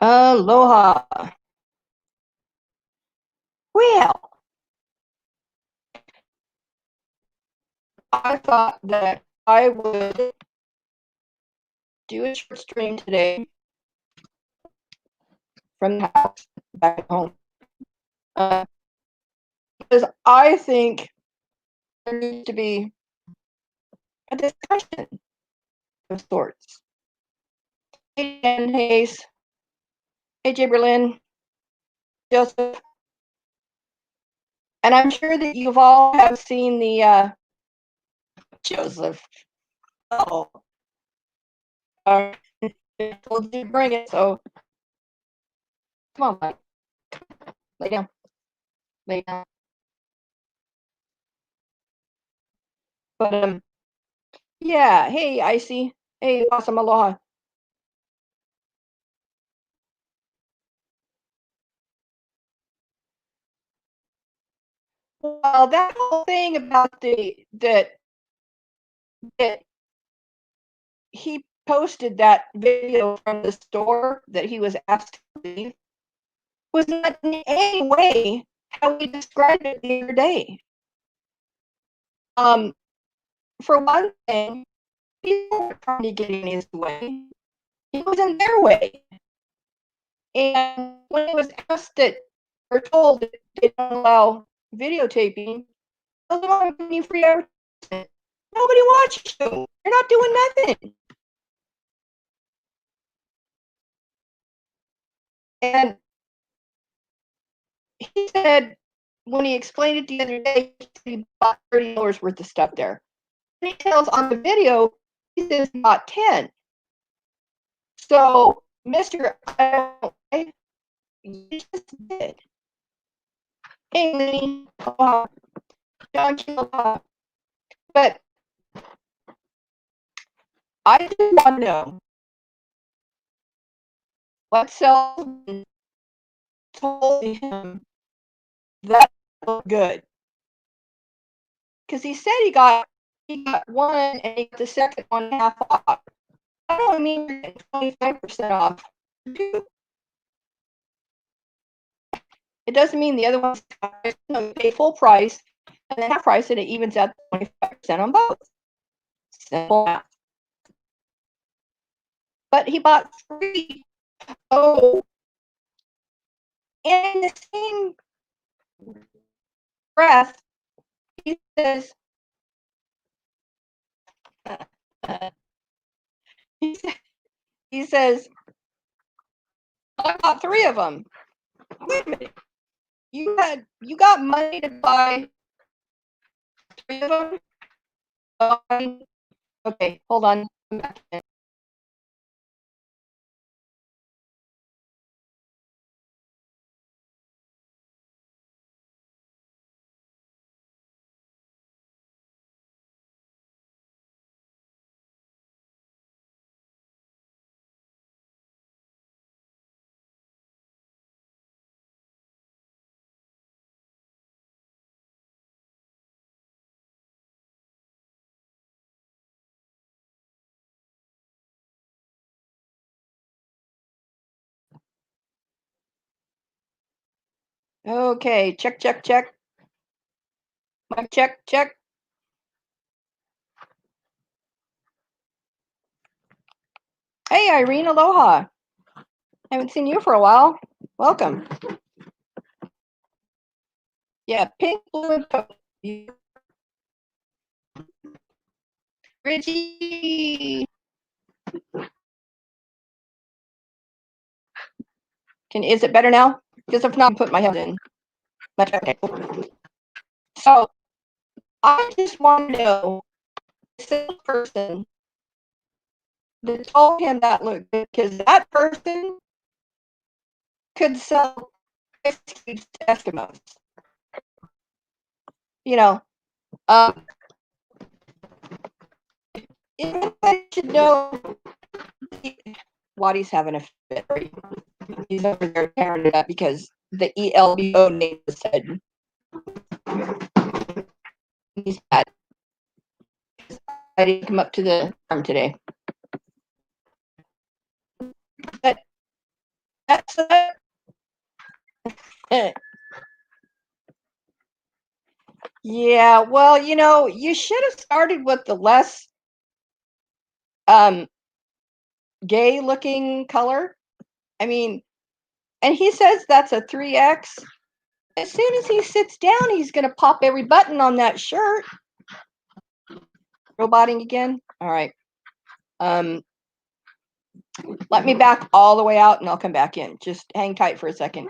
Aloha. Well, I thought that I would do a short stream today from the house back home. Because I think there needs to be a discussion of sorts. Hey, Dan Hayes. Hey, Jay Berlin. Joseph. And I'm sure that you've all have seen the Joseph. Oh, I told you to bring it, so come on, Mike. Lay down. Lay down. But yeah. Hey, Icy. Hey, awesome. Aloha. Well, that whole thing about that he posted that video from the store that he was asked to leave was not in any way how we described it the other day. For one thing, people were trying to get in his way. It was in their way. And when it was asked that or told that they don't allow videotaping, those are giving you free advertising. Nobody watches you. You're not doing nothing. And he said when he explained it the other day, he bought $30 worth of stuff there. And he tells on the video, he says he bought 10. So, Mr. You just did. Hey, Lenny, John, but I just want to know what salesman told him that looked good. Because he said he got one and he got the second one half off. I don't mean you're getting 25% off. It doesn't mean the other one's you pay full price and then half price and it evens out 25% on both. Simple math. But he bought 3. Oh, in the same breath, he says, he says, I bought 3 of them. Wait a minute. You got money to buy 3 of them? Okay, hold on. Okay, check, check, check. Mic check, check. Hey, Irene, aloha. Haven't seen you for a while. Welcome. Yeah, pink, blue, and purple. Richie. Is it better now? Because if not, put my head in. Much okay. So I just want to know this person that told him that looked good, because that person could sell ice cubes to Eskimos. You know, everybody should know. Waddy's having a fit. He's over there tearing it up because the Elbo name was said. He's bad. I didn't come up to the farm today. But That's yeah, well, you should have started with the less gay looking color. I mean, and he says that's a 3X. As soon as he sits down, he's going to pop every button on that shirt. Roboting again? All right. Let me back all the way out and I'll come back in. Just hang tight for a second.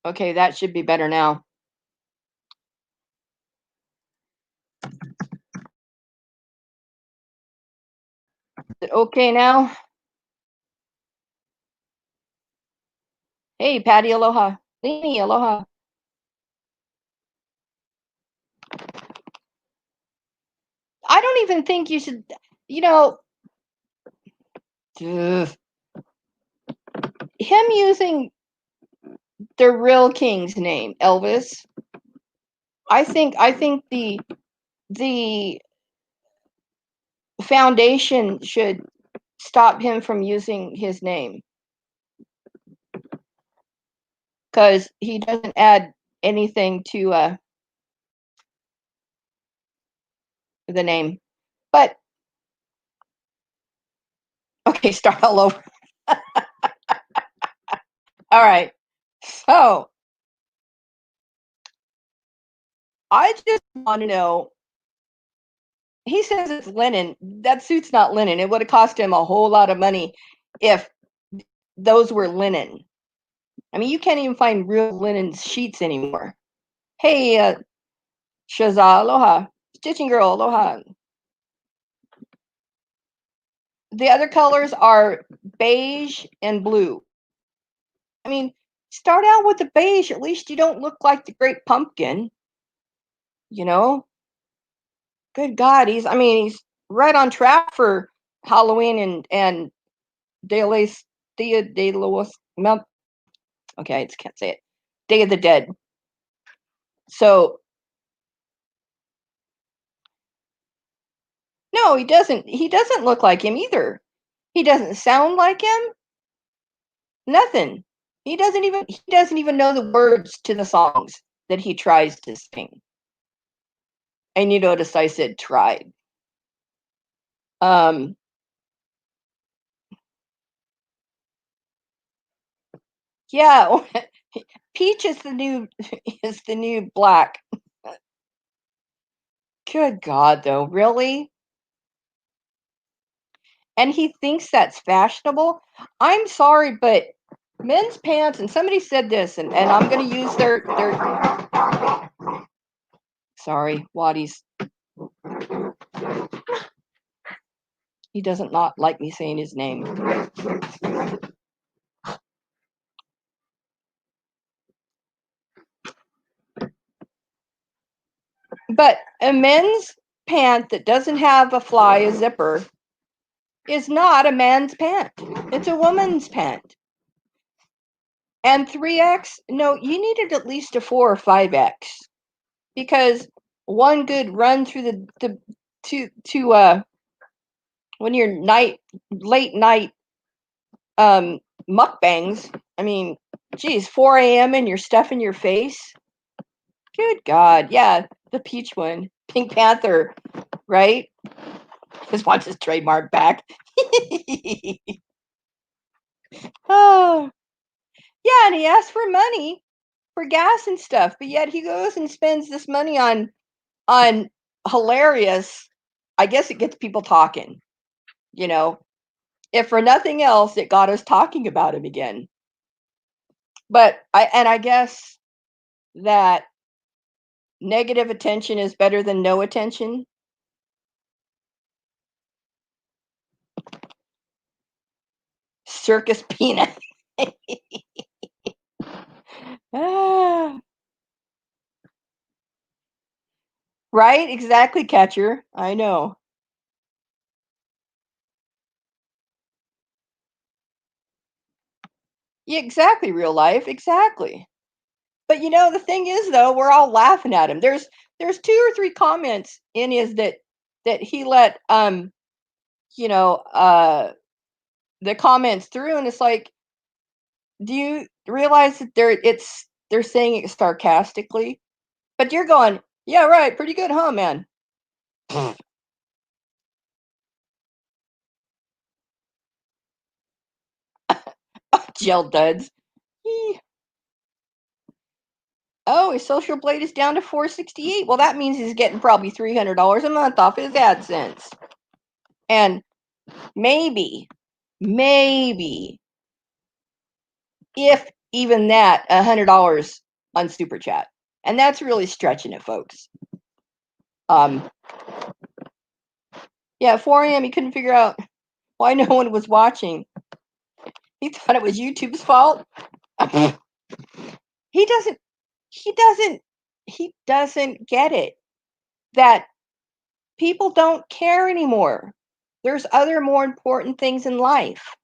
Okay, that should be better now. Is it okay now? Hey, Patty, aloha. Lini, aloha. I don't even think you should, ugh, him using the real king's name, Elvis. I think the foundation should stop him from using his name because he doesn't add anything to the name. But okay, start all over. All right. So I just want to know. He says it's linen. That suit's not linen. It would have cost him a whole lot of money if those were linen. I mean, you can't even find real linen sheets anymore. Hey, Shaza, aloha. Stitching girl, aloha. The other colors are beige and blue. I mean, start out with the beige. At least you don't look like the Great Pumpkin. You know? Good God, he's right on track for Halloween and De los Dia de los okay, I just can't say it. Day of the Dead. So no, he doesn't. He doesn't look like him either. He doesn't sound like him. Nothing. He doesn't even know the words to the songs that he tries to sing. And you notice I said tried. Um, yeah, Peach is the new black. Good God, though, really? And he thinks that's fashionable. I'm sorry, but men's pants, and somebody said this, and I'm going to use their sorry, Waddy's. He doesn't not like me saying his name. But a men's pant that doesn't have a zipper, is not a man's pant. It's a woman's pant. And 3X, no, you needed at least a 4 or 5X because one good run through the to when you're late night mukbangs. I mean, geez, 4 a.m. and you're stuffing your face. Good God. Yeah, the peach one. Pink Panther, right? Just wants his trademark back. Oh, yeah, and he asked for money for gas and stuff, but yet he goes and spends this money on hilarious. I guess it gets people talking, you know. If for nothing else, it got us talking about him again. But I guess that negative attention is better than no attention. Circus peanut. Ah, right? Exactly, catcher. I know. Yeah, exactly, real life. Exactly. But the thing is though, we're all laughing at him. There's two or three comments in his that he let you know, the comments through, and it's like, do you realize that they're saying it sarcastically? But you're going, yeah, right, pretty good, huh, man? Gel duds. Yee. Oh, his social blade is down to 468. Well, that means he's getting probably $300 a month off his AdSense. And maybe, if even that, $100 on Super Chat. And that's really stretching it, folks. Um, yeah, 4 a.m. He couldn't figure out why no one was watching. He thought it was YouTube's fault. he doesn't. He doesn't. He doesn't get it that people don't care anymore. There's other more important things in life.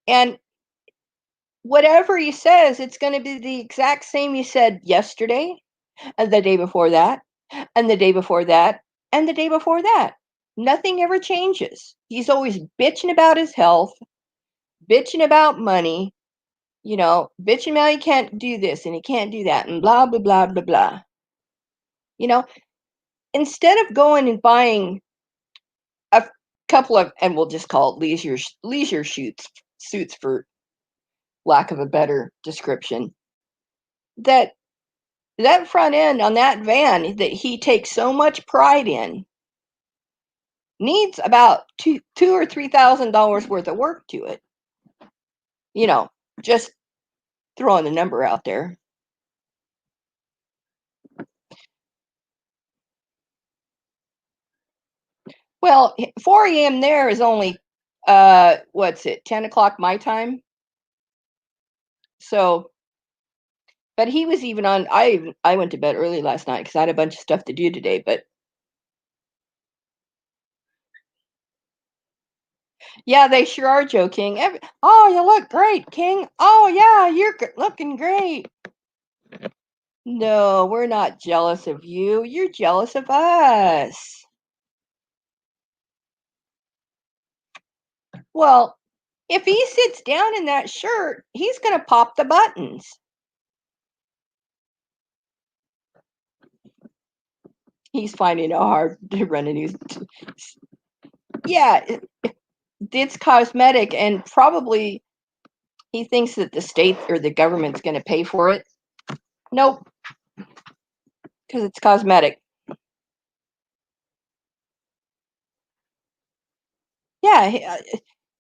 And whatever he says, it's going to be the exact same he said yesterday, and the day before that, and the day before that, and the day before that. Nothing ever changes. He's always bitching about his health, bitching about money, bitching about he can't do this and he can't do that, and blah, blah, blah, blah, blah. You know, instead of going and buying a couple of, and we'll just call it leisure suits for lack of a better description, that front end on that van that he takes so much pride in needs about two or $3,000 worth of work to it. Just throwing the number out there. Well, 4 a.m. there is only what's it, 10 o'clock my time. So, but he was even on. I went to bed early last night because I had a bunch of stuff to do today. But yeah, they sure are joking. Oh, you look great, King. Oh yeah, you're looking great. No, we're not jealous of you. You're jealous of us. Well, if he sits down in that shirt, he's going to pop the buttons. He's finding it hard to run a news. Yeah, it's cosmetic, and probably he thinks that the state or the government's going to pay for it. Nope, because it's cosmetic. Yeah,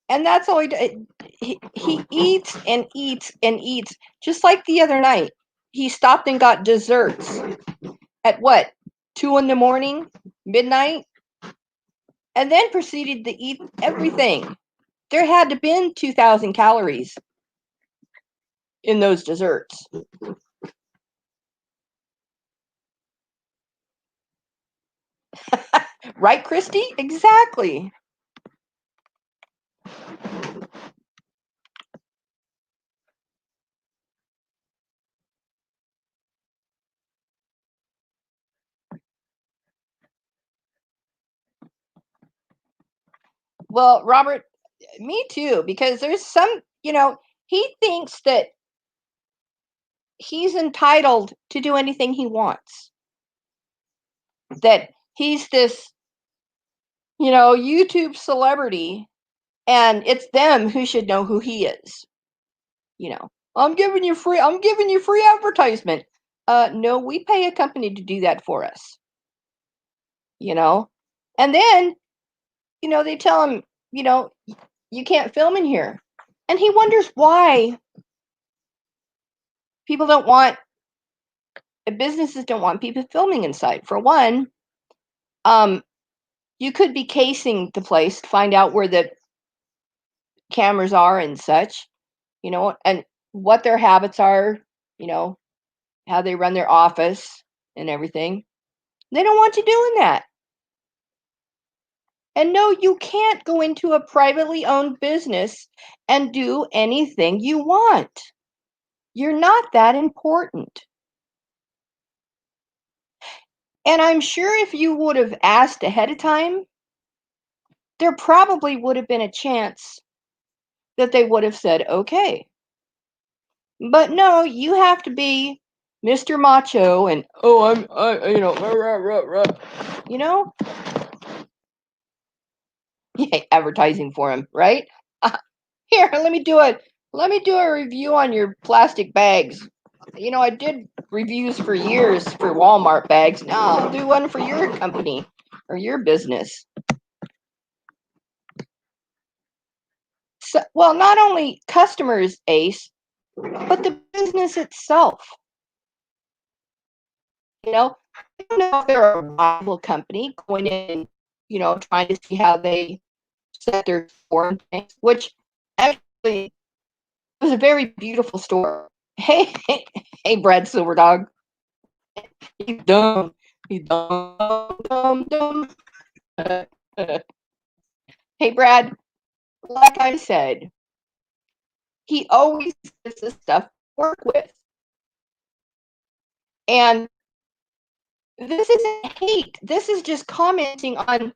and that's all he eats and eats and eats. Just like the other night, he stopped and got desserts at what, 2 in the morning, midnight, and then proceeded to eat everything. There had to been 2,000 calories in those desserts. Right, Christy? Exactly. Well, Robert, Me too, because there's some, he thinks that he's entitled to do anything he wants. That he's this, YouTube celebrity, and it's them who should know who he is. I'm giving you free advertisement. No, we pay a company to do that for us. And then, they tell him, you can't film in here. And he wonders why people don't want businesses don't want people filming inside. For one, you could be casing the place to find out where the cameras are and such, and what their habits are, you know, how they run their office and everything. They don't want you doing that. And no, you can't go into a privately owned business and do anything you want. You're not that important. And I'm sure if you would have asked ahead of time, there probably would have been a chance that they would have said, okay. But no, you have to be Mr. Macho and, oh, rah, rah, rah, rah. You know, advertising for him, right? Here, let me do a review on your plastic bags. I did reviews for years for Walmart bags. Now I'll do one for your company or your business. So, well, not only customers, Ace, but the business itself. I don't know if they're a rival company going in, trying to see how they set their store and things, which actually was a very beautiful store. Hey, hey, hey, Brad Silverdog. He's dumb. He's dumb, dumb, dumb. Hey, Brad, like I said, he always gets the stuff to work with. And this isn't hate. This is just commenting on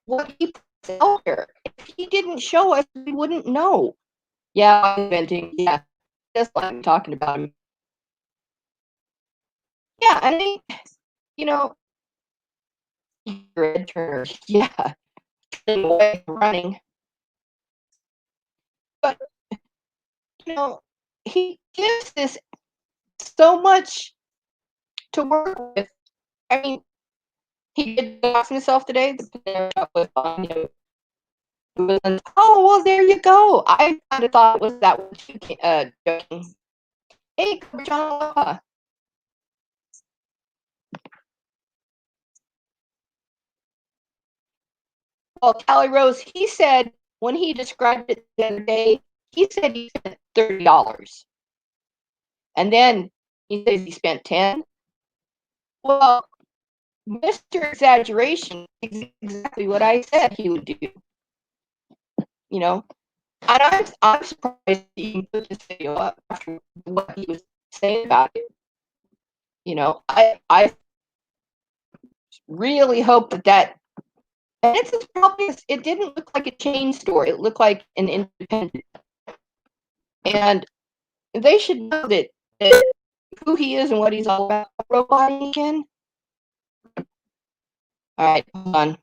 what he puts out there. If he didn't show us, we wouldn't know. Yeah, I'm inventing. Yeah, just like I'm talking about him. Yeah, I mean, you know, Red Turner. Yeah, away running. But he gives this so much to work with. I mean, he did off himself today. The was on him. Oh well, there you go. I kind of thought it was that one too. Joking. Hey, John. Well, Callie Rose, he said when he described it the other day, he said he spent $30, and then he says he spent 10. Well, Mr. Exaggeration is exactly what I said he would do. And I'm surprised he even put this video up after what he was saying about it. I really hope that and it's probably it didn't look like a chain store. It looked like an independent, and they should know that who he is and what he's all about. Robot again. All right, hold on.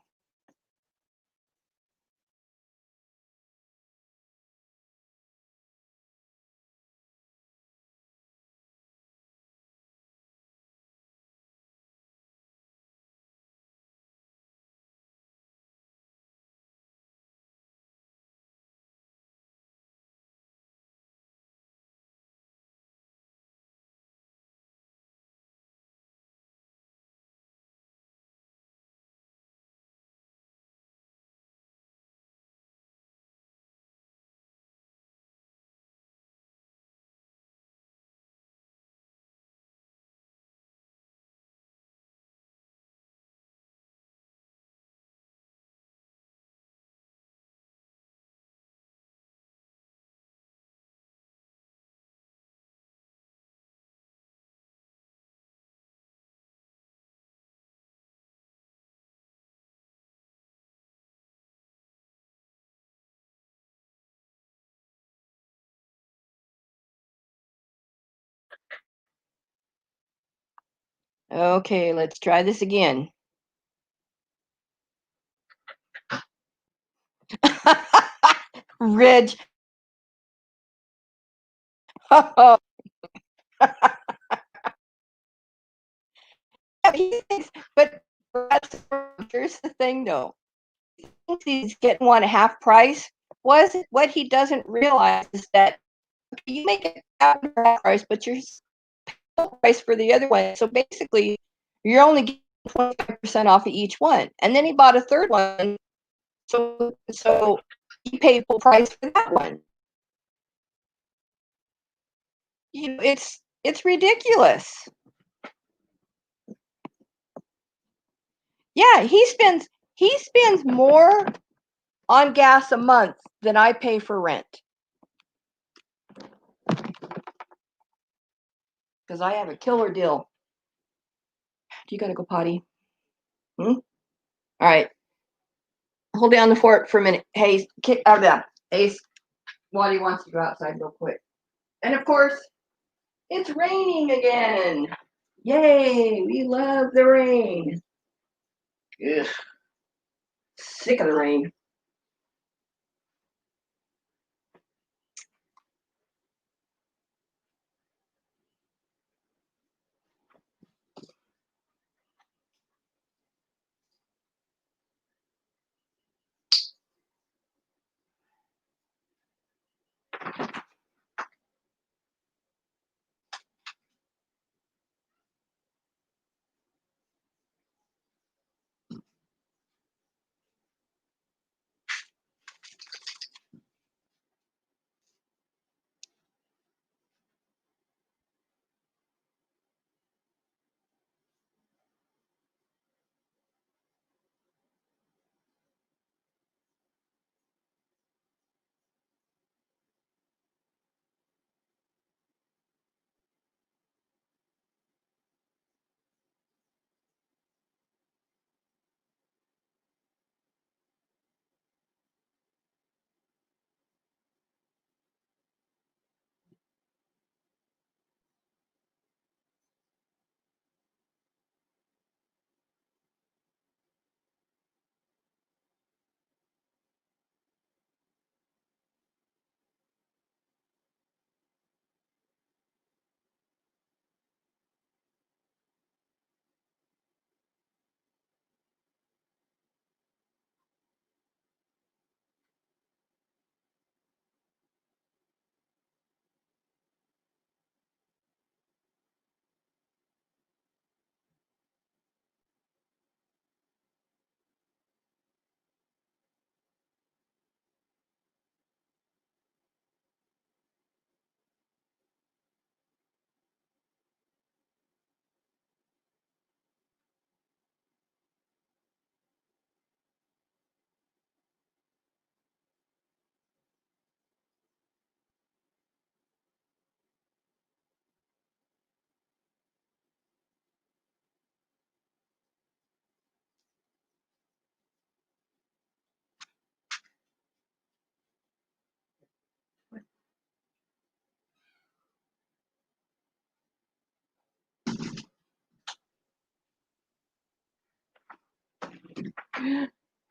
Okay, let's try this again. Reg. Oh, he thinks, but here's the thing though. He thinks he's getting one at half price. What he doesn't realize is that you make it half price, but you're full price for the other one. So basically, you're only getting 25% off of each one. And then he bought a third one, so he paid full price for that one. It's ridiculous. Yeah, he spends more on gas a month than I pay for rent because I have a killer deal. Do you gotta go potty? Hmm? All right, hold down the fort for a minute. Hey, kick out of that. Ace, Waddy wants to go outside real quick. And of course, it's raining again. Yay, we love the rain. Ugh, sick of the rain.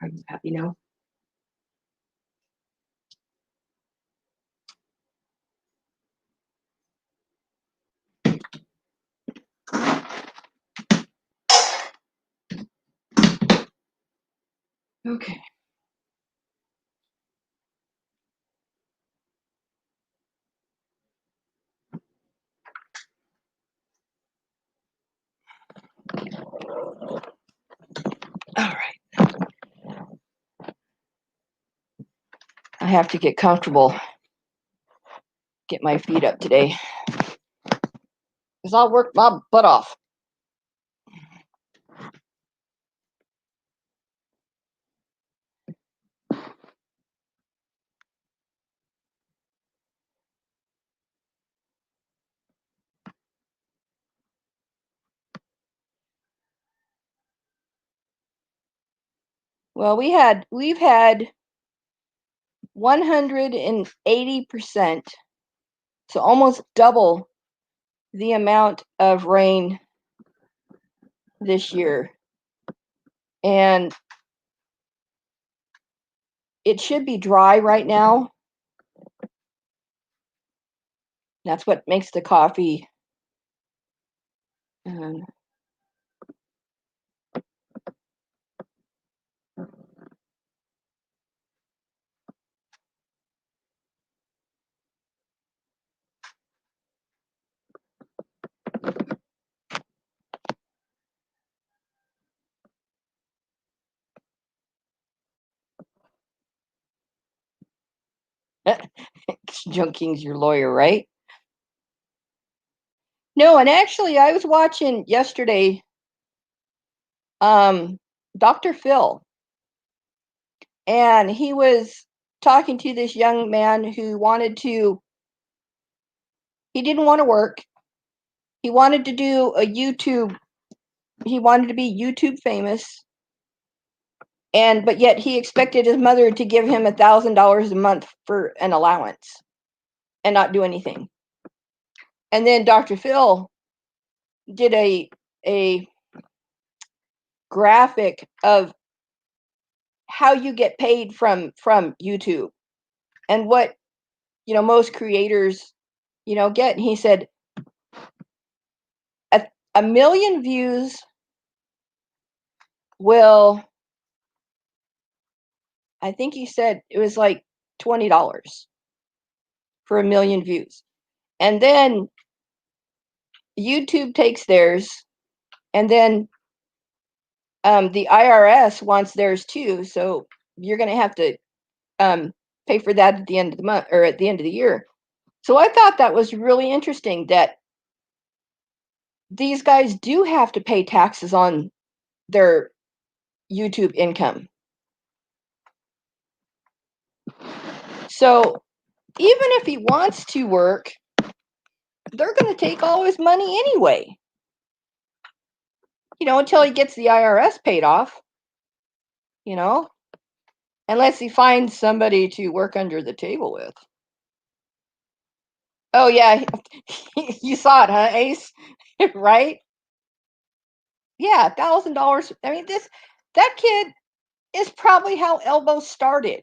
Are you happy now? Okay. All right. I have to get comfortable, get my feet up today, because I'll work my butt off. Well, we've had 180%, so almost double the amount of rain this year. And it should be dry right now. That's what makes the coffee. Junking's your lawyer, right? No, and actually, I was watching yesterday. Dr. Phil, and he was talking to this young man who wanted to. He didn't want to work. He wanted to do a YouTube. He wanted to be YouTube famous, but yet he expected his mother to give him $1,000 a month for an allowance and not do anything. And then Dr. Phil did a graphic of how you get paid from YouTube and what most creators get. And he said a million views will, I think he said it was like $20 for a million views. And then YouTube takes theirs, and then the IRS wants theirs too. So you're going to have to pay for that at the end of the month or at the end of the year. So I thought that was really interesting that these guys do have to pay taxes on their YouTube income. So even if he wants to work, they're going to take all his money anyway. Until he gets the IRS paid off. Unless he finds somebody to work under the table with. Oh yeah, you saw it, huh, Ace? Right? Yeah, $1,000. I mean, that kid is probably how Elbo started.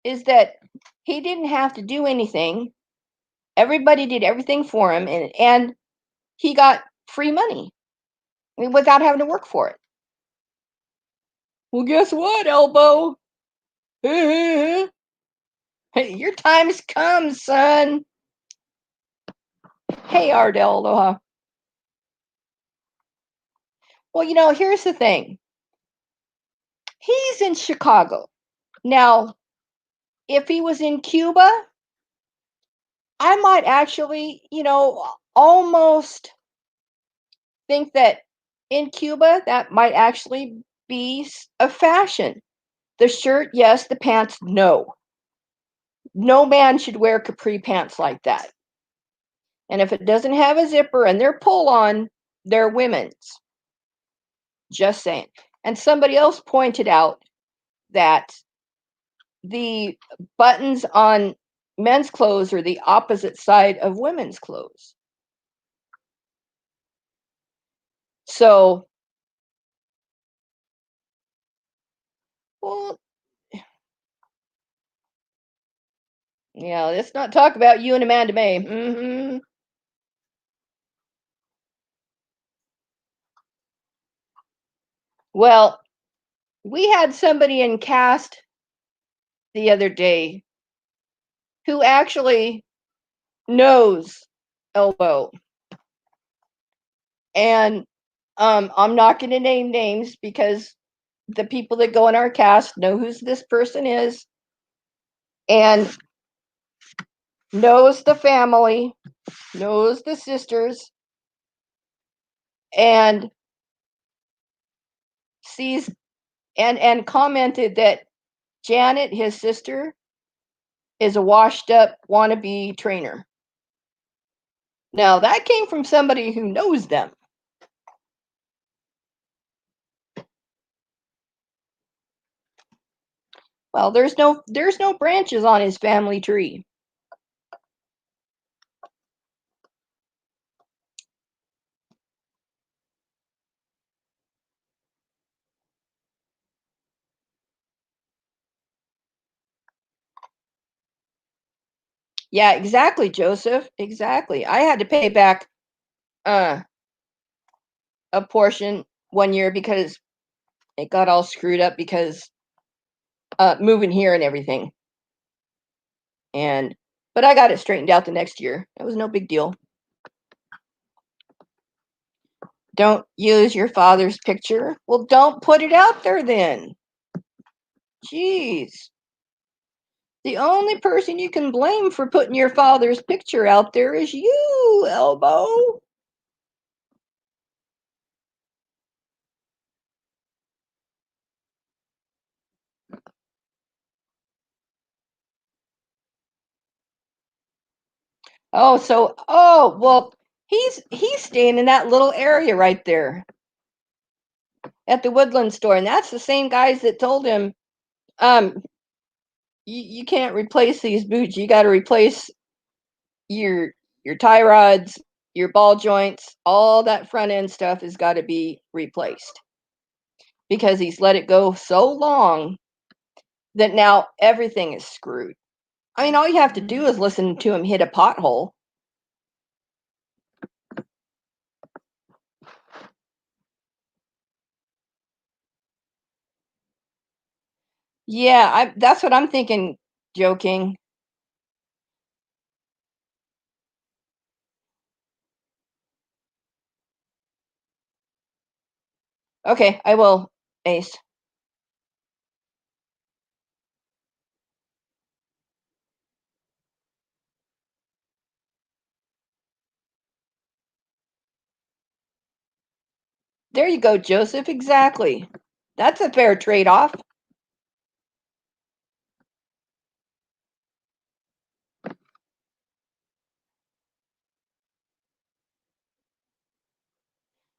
Is that he didn't have to do anything. Everybody did everything for him, and he got free money without having to work for it. Well, guess what, Elbo? Hey, your time's come, son. Hey, Ardell, aloha. Well, here's the thing. He's in Chicago. Now, if he was in Cuba, I might actually, almost think that in Cuba, that might actually be a fashion. The shirt, yes. The pants, no. No man should wear capri pants like that. And if it doesn't have a zipper and they're pull-on, they're women's. Just saying. And somebody else pointed out that the buttons on men's clothes are the opposite side of women's clothes. So, well, yeah, let's not talk about you and Amanda May. Mm-hmm. Well, we had somebody in cast the other day who actually knows Elbo. And I'm not going to name names because the people that go in our cast know who this person is and knows the family, knows the sisters, and sees and commented that Janet, his sister, is a washed up wannabe trainer. Now that came from somebody who knows them. Well, there's no branches on his family tree. Yeah, exactly, Joseph. Exactly. I had to pay back uh a portion one year because it got all screwed up because moving here and everything. And but I got it straightened out the next year. It was no big deal. Don't use your father's picture. Well, don't put it out there then. Jeez. The only person you can blame for putting your father's picture out there is you, Elbo. Well, he's staying in that little area right there at the Woodland store, and that's the same guys that told him, um, you can't replace these boots. You got to replace your tie rods, your ball joints, all that front end stuff has got to be replaced because he's let it go so long that now everything is screwed. I mean, all you have to do is listen to him hit a pothole. Yeah, that's what I'm thinking, joking. Okay, I will, Ace. There you go, Joseph. Exactly. That's a fair trade-off.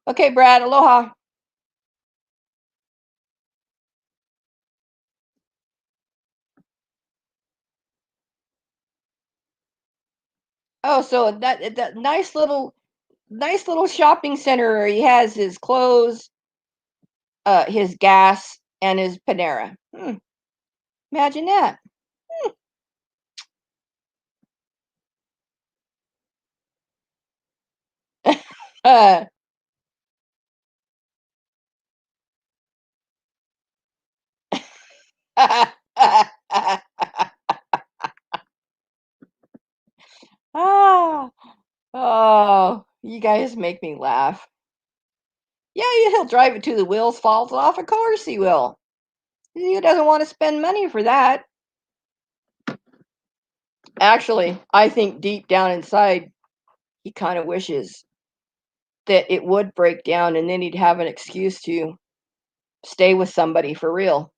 Okay, Brad, aloha. Oh, so that nice little shopping center where he has his clothes, his gas, and his Panera. Imagine that. Uh, ah, oh, you guys make me laugh. Yeah, he'll drive it to the wheels falls off. Of course he will. He doesn't want to spend money for that. Actually, I think deep down inside, he kind of wishes that it would break down and then he'd have an excuse to stay with somebody for real.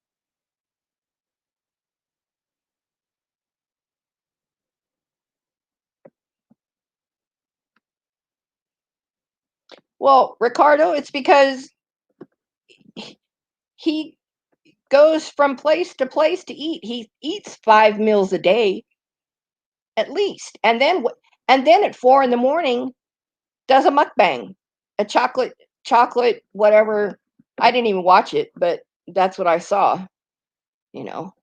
Well, Ricardo, it's because he goes from place to place to eat. He eats 5 meals a day at least, and then at 4 in the morning does a mukbang, a chocolate whatever. I didn't even watch it, but that's what I saw. You know,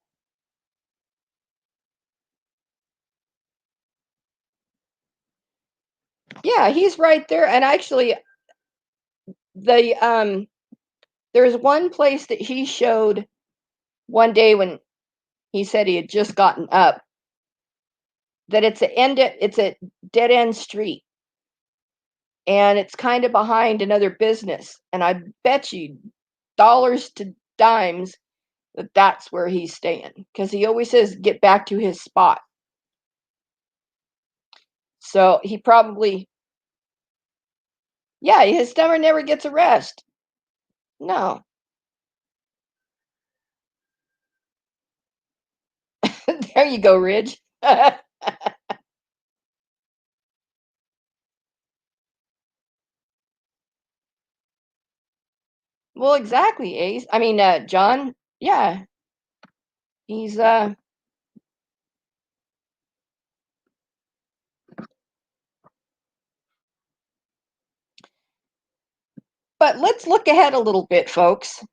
yeah, he's right there. And actually, the there's one place that he showed one day when he said he had just gotten up that it's a dead end street and it's kind of behind another business, and I bet you dollars to dimes that that's where he's staying because he always says get back to his spot. So he probably, yeah, his stomach never gets a rest. No. There you go, Ridge. Well, exactly, Ace. I mean, John. Yeah, he's But let's look ahead a little bit, folks.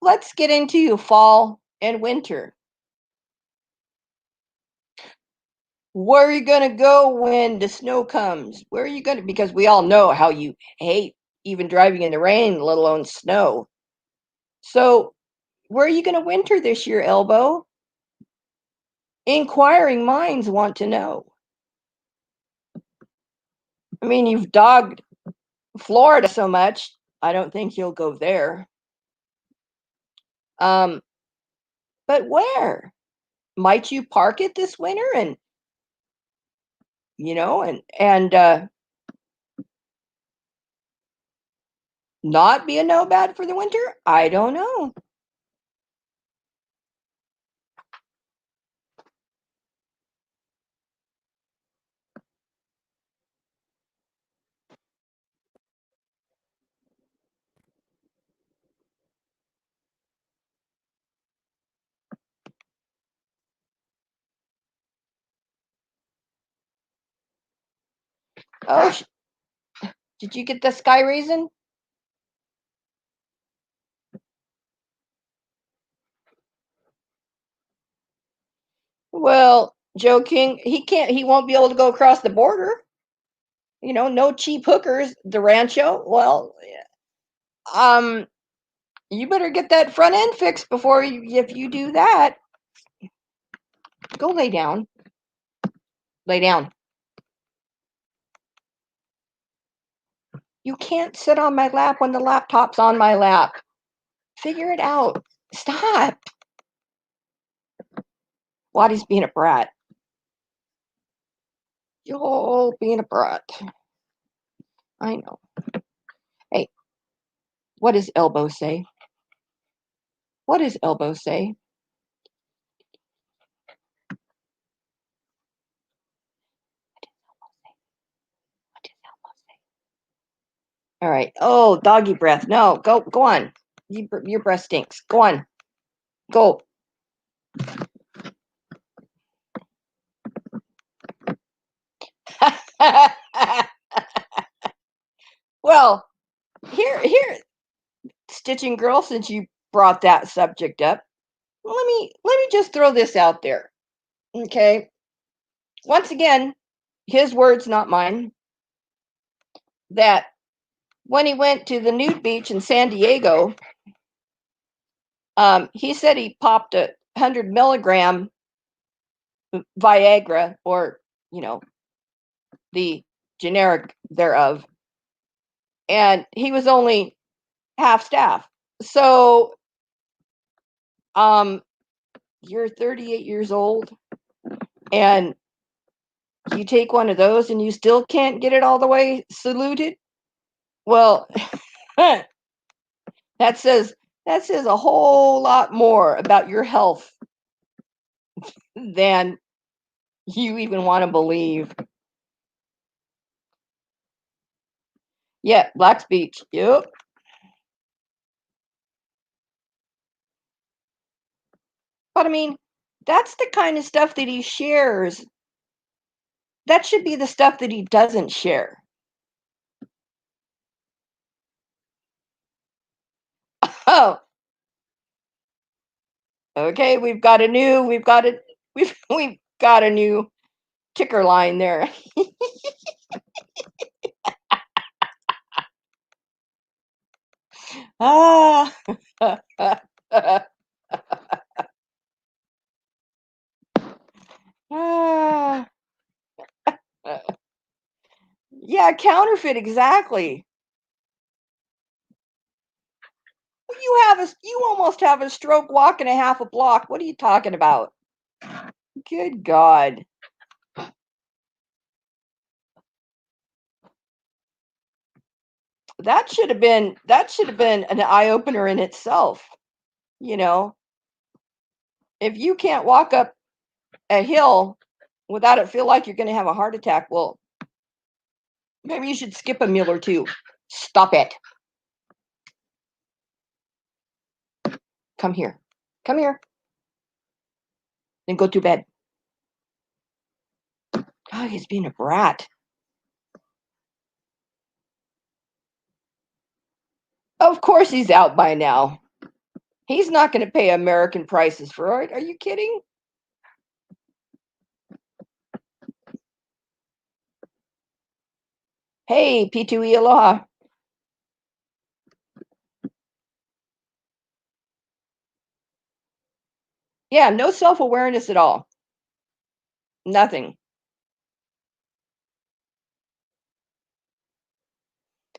Let's get into fall and winter. Where are you going to go when the snow comes? Where are you going to? Because we all know how you hate even driving in the rain, let alone snow. So, where are you going to winter this year, Elbo? Inquiring minds want to know. I mean, you've dogged Florida so much, I don't think you'll go there. Um, but where? Might you park it this winter and not be a nomad for the winter? I don't know. Oh, did you get the sky reason? Well, Joe King, he won't be able to go across the border. No cheap hookers, the rancho. Well, um, you better get that front end fixed before if you do that. Go lay down. Lay down. You can't sit on my lap when the laptop's on my lap. Figure it out. Stop. Wattie's being a brat. You're being a brat. I know. Hey, what does Elbow say? What does Elbow say? All right. Oh, doggy breath. No, go on. Your breath stinks. Go on. Go. Well, here, stitching girl, since you brought that subject up, let me just throw this out there. Okay. Once again, his words, not mine, that when he went to the nude beach in San Diego, he said he popped 100 milligram Viagra, or the generic thereof, and he was only half staff. So, you're 38 years old, and you take one of those, and you still can't get it all the way saluted. Well, that says a whole lot more about your health than you even want to believe. Yeah, Black's Beach. Yep. But I mean, that's the kind of stuff that he shares. That should be the stuff that he doesn't share. Oh, okay. We've got a new ticker line there. Ah. Ah. Yeah, counterfeit, exactly. You almost have a stroke walking a half a block. What are you talking about? Good God. That should have been an eye opener in itself. You know, if you can't walk up a hill without it feel like you're going to have a heart attack, well, maybe you should skip a meal or two. Stop it. Come here. Come here. Then go to bed. Oh, he's being a brat. Of course he's out by now. He's not going to pay American prices for it. Are you kidding? Hey, P2E Aloha. Yeah, no self-awareness at all. Nothing.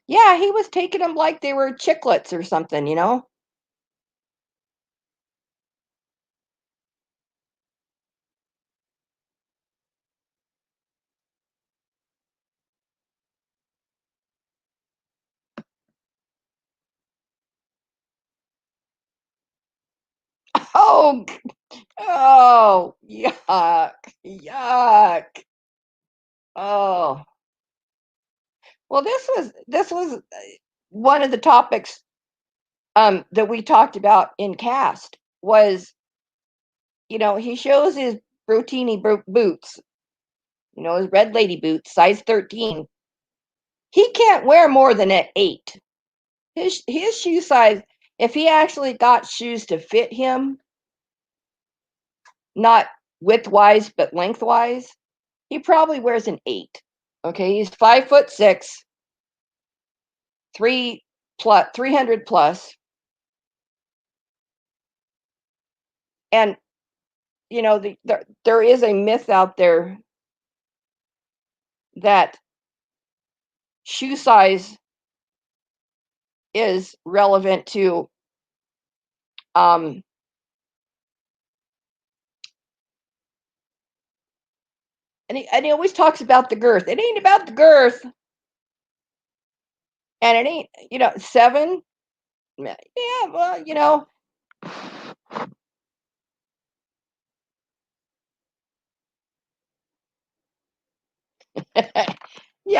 Yeah, he was taking them like they were chiclets or something, you know? Oh, oh, yuck, yuck. Oh, well, this was one of the topics that we talked about in cast was, he shows his brotini boots, his red lady boots, size 13. He can't wear more than an 8. His shoe size, if he actually got shoes to fit him, not widthwise but lengthwise, he probably wears an 8. Okay, he's 5'6", 300 plus, and there is a myth out there that shoe size is relevant to um and he always talks about the girth. It ain't about the girth, and it ain't 7. Yeah, well, yeah,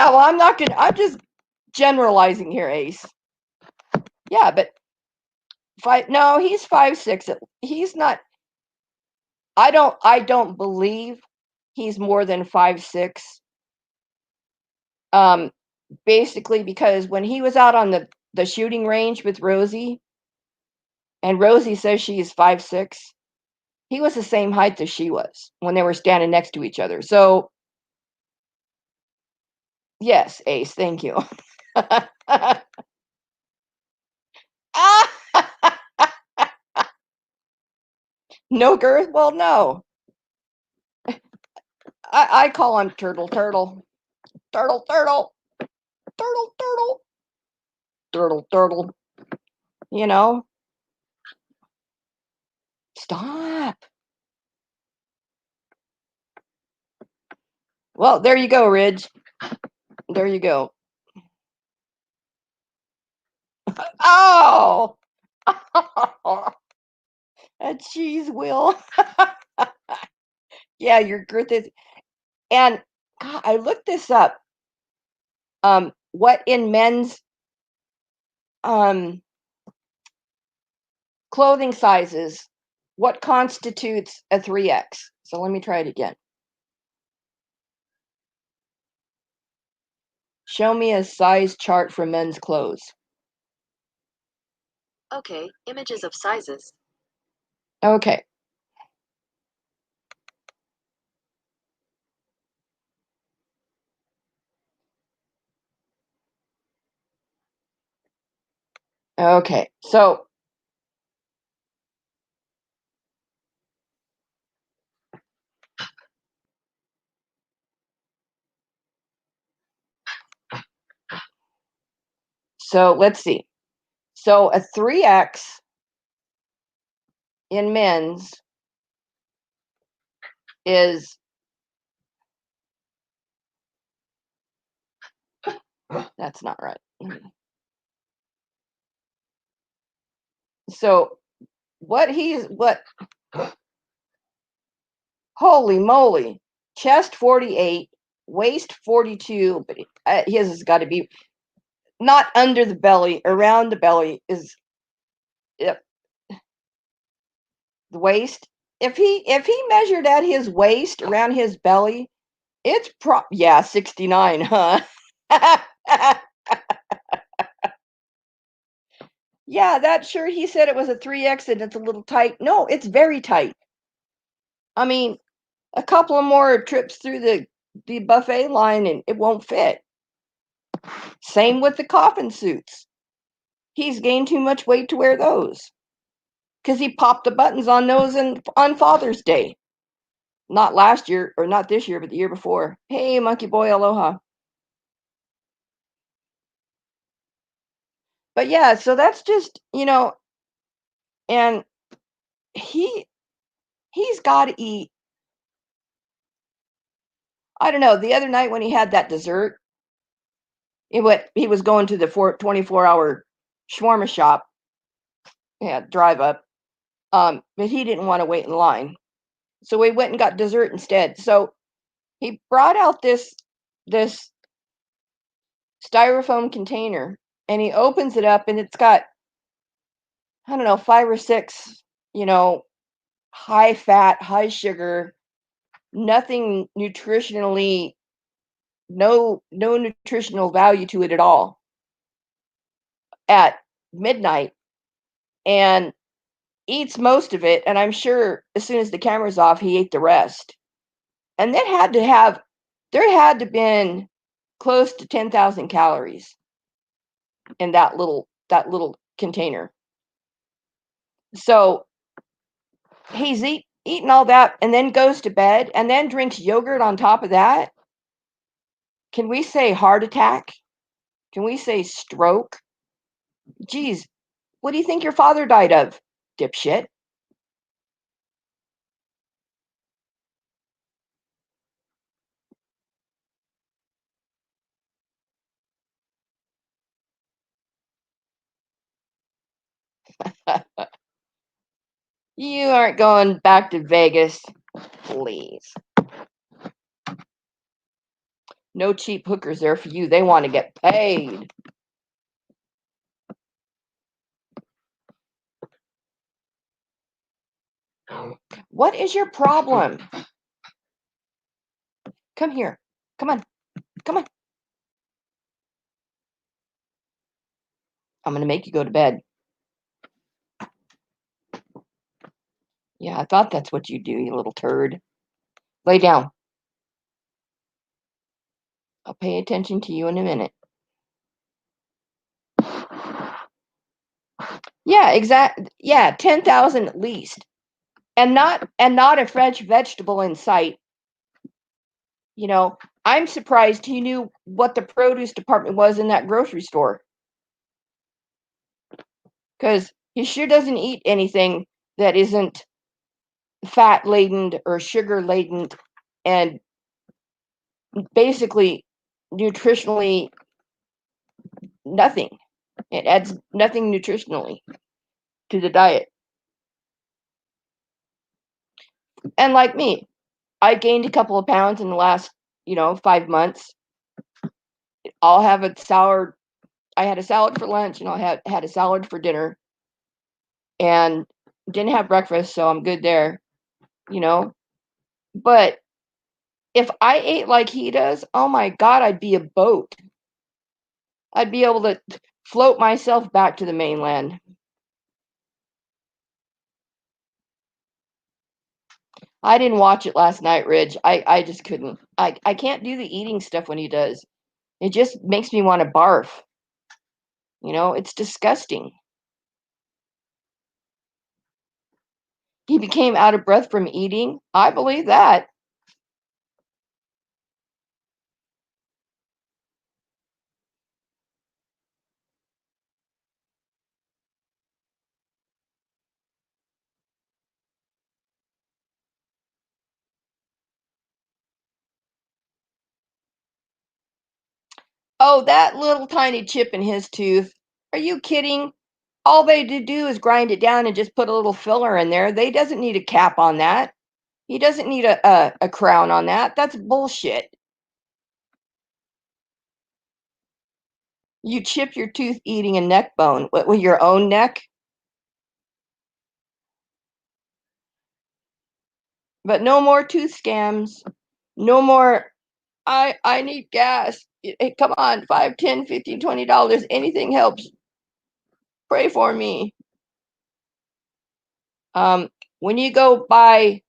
well, I'm just generalizing here, Ace. Yeah, but no, he's 5'6". He's not. I don't believe he's more than 5'6". Um, basically because when he was out on the shooting range with Rosie, and Rosie says she is 5'6", he was the same height as she was when they were standing next to each other. So yes, Ace, thank you. No girth? Well, no. I call him turtle, turtle, turtle, turtle, turtle, turtle, turtle, turtle. You know, stop. Well, there you go, Ridge. There you go. Oh, a cheese wheel. Yeah, your girth is. And God, I looked this up. What in men's um clothing sizes, what constitutes a 3X? So let me try it again. Show me a size chart for men's clothes. Okay, images of sizes. Okay. Okay. So let's see. So a 3X in men's is that's not right. So what holy moly, chest 48, waist 42, but his has got to be not under the belly, around the belly is yep, the waist. If he measured at his waist around his belly, it's 69, huh? Yeah, that sure he said it was a 3X and it's a little tight. No, it's very tight. I mean, a couple of more trips through the buffet line and it won't fit. Same with the coffin suits. He's gained too much weight to wear those because he popped the buttons on those on Father's Day. Not last year, or not this year, but the year before. Hey, monkey boy, aloha. But yeah, so that's just, and he's got to eat. I don't know. The other night when he had that dessert, he was going to the 24-hour shawarma shop. Yeah, drive up. But he didn't want to wait in line, so we went and got dessert instead. So he brought out this styrofoam container, and he opens it up, and it's got, I don't know, 5 or 6, high fat, high sugar, nothing nutritionally, no nutritional value to it at all, at midnight, and eats most of it. And I'm sure as soon as the camera's off, he ate the rest. And there had to been close to 10,000 calories in that little container. So he's eating all that and then goes to bed and then drinks yogurt on top of that. Can we say heart attack? Can we say stroke? Geez, what do you think your father died of, dipshit? You aren't going back to Vegas, please. No cheap hookers there for you. They want to get paid. What is your problem? Come here. Come on. Come on. I'm going to make you go to bed. Yeah, I thought that's what you do, you little turd. Lay down. I'll pay attention to you in a minute. Yeah, exactly. Yeah, 10,000 at least. And not a fresh vegetable in sight. I'm surprised he knew what the produce department was in that grocery store. Because he sure doesn't eat anything that isn't fat laden or sugar laden and basically nutritionally nothing. It adds nothing nutritionally to the diet. And like me, I gained a couple of pounds in the last, 5 months. I'll have a salad. I had a salad for lunch, and I had a salad for dinner, and didn't have breakfast, so I'm good there, But if I ate like he does, oh my God, I'd be a boat. I'd be able to float myself back to the mainland. I didn't watch it last night, Ridge. I just couldn't. I can't do the eating stuff when he does. It just makes me want to barf. It's disgusting. He became out of breath from eating. I believe that. Oh, that little tiny chip in his tooth. Are you kidding? All they do is grind it down and just put a little filler in there. They doesn't need a cap on that. He doesn't need a crown on that. That's bullshit. You chip your tooth eating a neck bone with your own neck. But no more tooth scams. No more. I need gas. Hey, come on, $5, $10, $15, $20. Anything helps. Pray for me. When you go buy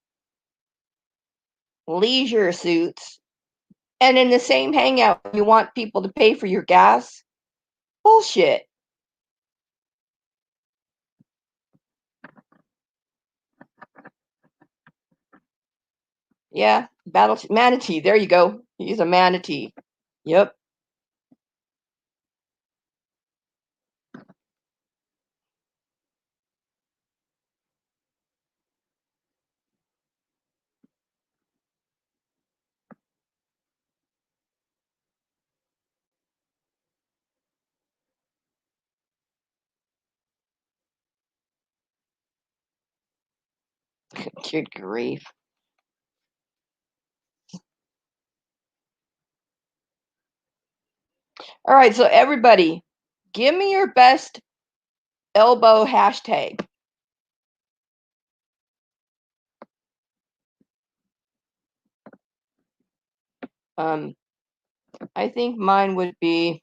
leisure suits And in the same hangout, you want people to pay for your gas? Bullshit. Yeah, manatee. There you go. He's a manatee. Yep. Good grief. All right, so everybody, give me your best elbow hashtag. I think mine would be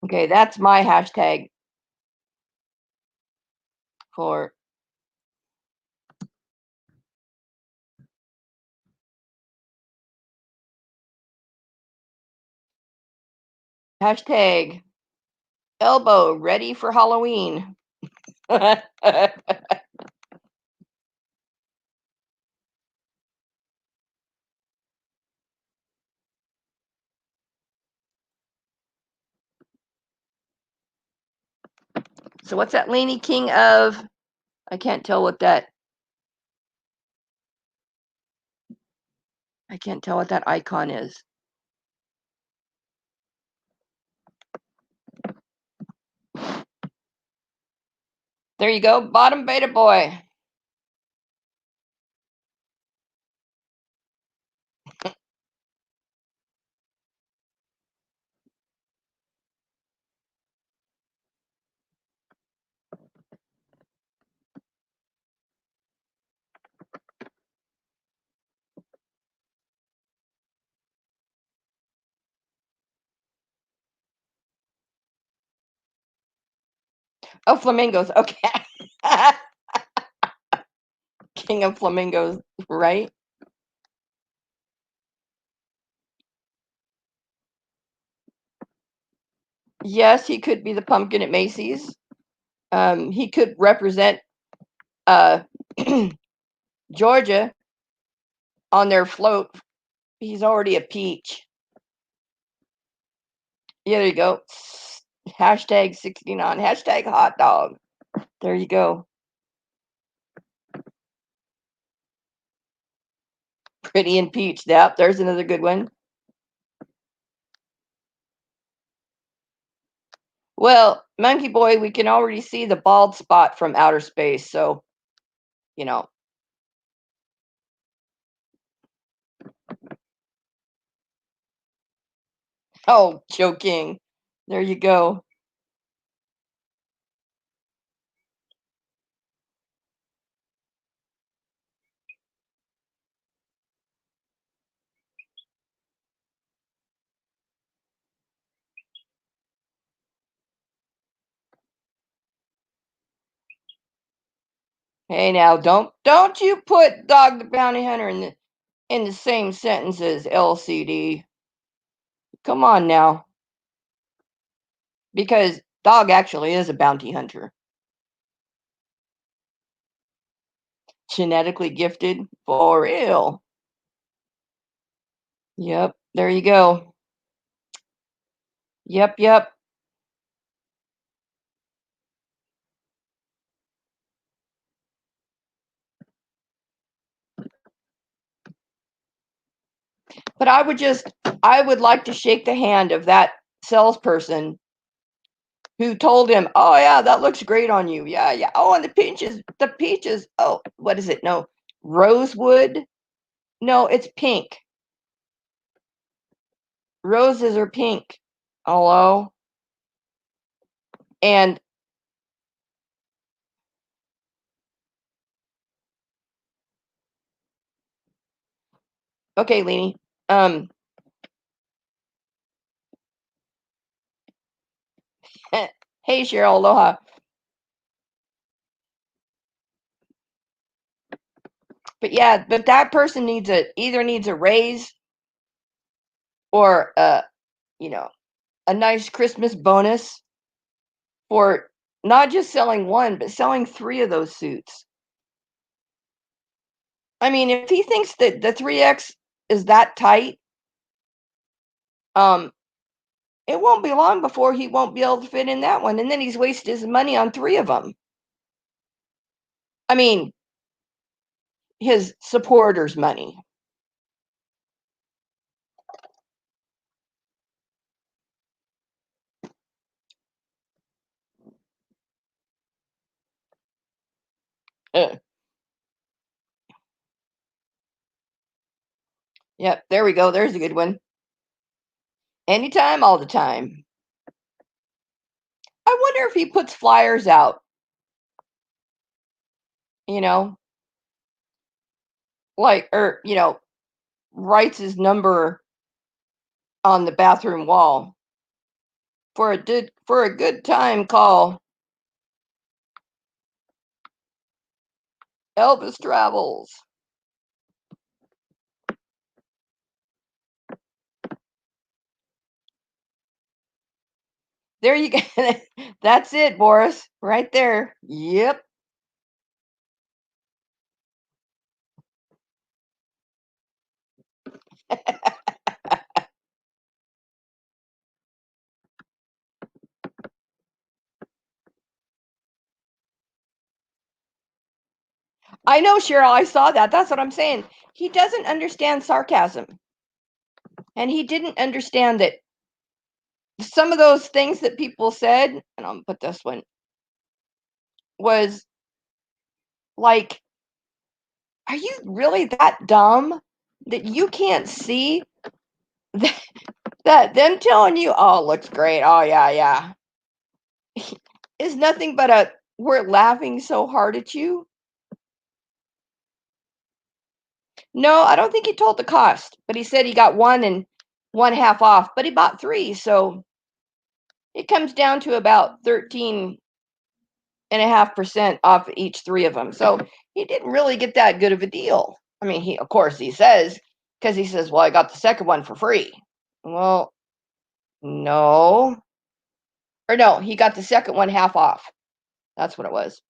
okay, that's my hashtag for hashtag elbow ready for Halloween. So what's that Laney King of? I can't tell what that icon is. There you go, bottom beta boy. Oh, flamingos. Okay. King of flamingos, right? Yes, he could be the pumpkin at Macy's. He could represent uh, Georgia on their float. He's already a peach. Yeah, there you go. Hashtag 69. Hashtag hot dog. There you go. Pretty and peach. Yep, there's another good one. Well, Monkey Boy, we can already see the bald spot from outer space, so you know. Oh, joking. There you go. Hey now, don't you put Dog the Bounty Hunter in the same sentence as LCD. Come on now. Because Dog actually is a bounty hunter. Genetically gifted for real. Yep, there you go. Yep. But I would like to shake the hand of that salesperson who told him, "Oh yeah, that looks great on you. Yeah. Oh, and the peaches. Oh, what is it? No, rosewood. No, it's pink. Roses are pink. Hello. And Okay, Leanie. Um, hey, Cheryl, aloha. But yeah, but that person either needs a raise or you know, a nice Christmas bonus for not just selling one, but selling 3 of those suits. I mean, if he thinks that the 3X is that tight, um, it won't be long before he won't be able to fit in that one, and then he's wasted his money on 3 of them. I mean, his supporters' money. Uh, yep, there we go. There's a good one. Anytime, all the time. I wonder if he puts flyers out, you know, like, or, writes his number on the bathroom wall for a good time. Call Elvis Travels. There you go. That's it, Boris. Right there. Yep. I know, Cheryl. I saw that. That's what I'm saying. He doesn't understand sarcasm. And he didn't understand that some of those things that people said, and I'll put this one, was like, are you really that dumb that you can't see that, that them telling you, oh, looks great. Oh, yeah, yeah, is nothing but a, we're laughing so hard at you. No, I don't think he told the cost, but he said he got one and one half off, but he bought 3. So it comes down to about 13.5% off each 3 of them. So he didn't really get that good of a deal. I mean, of course he says, because he says, well, I got the second one for free. Well, no, or no, he got the second one half off. That's what it was.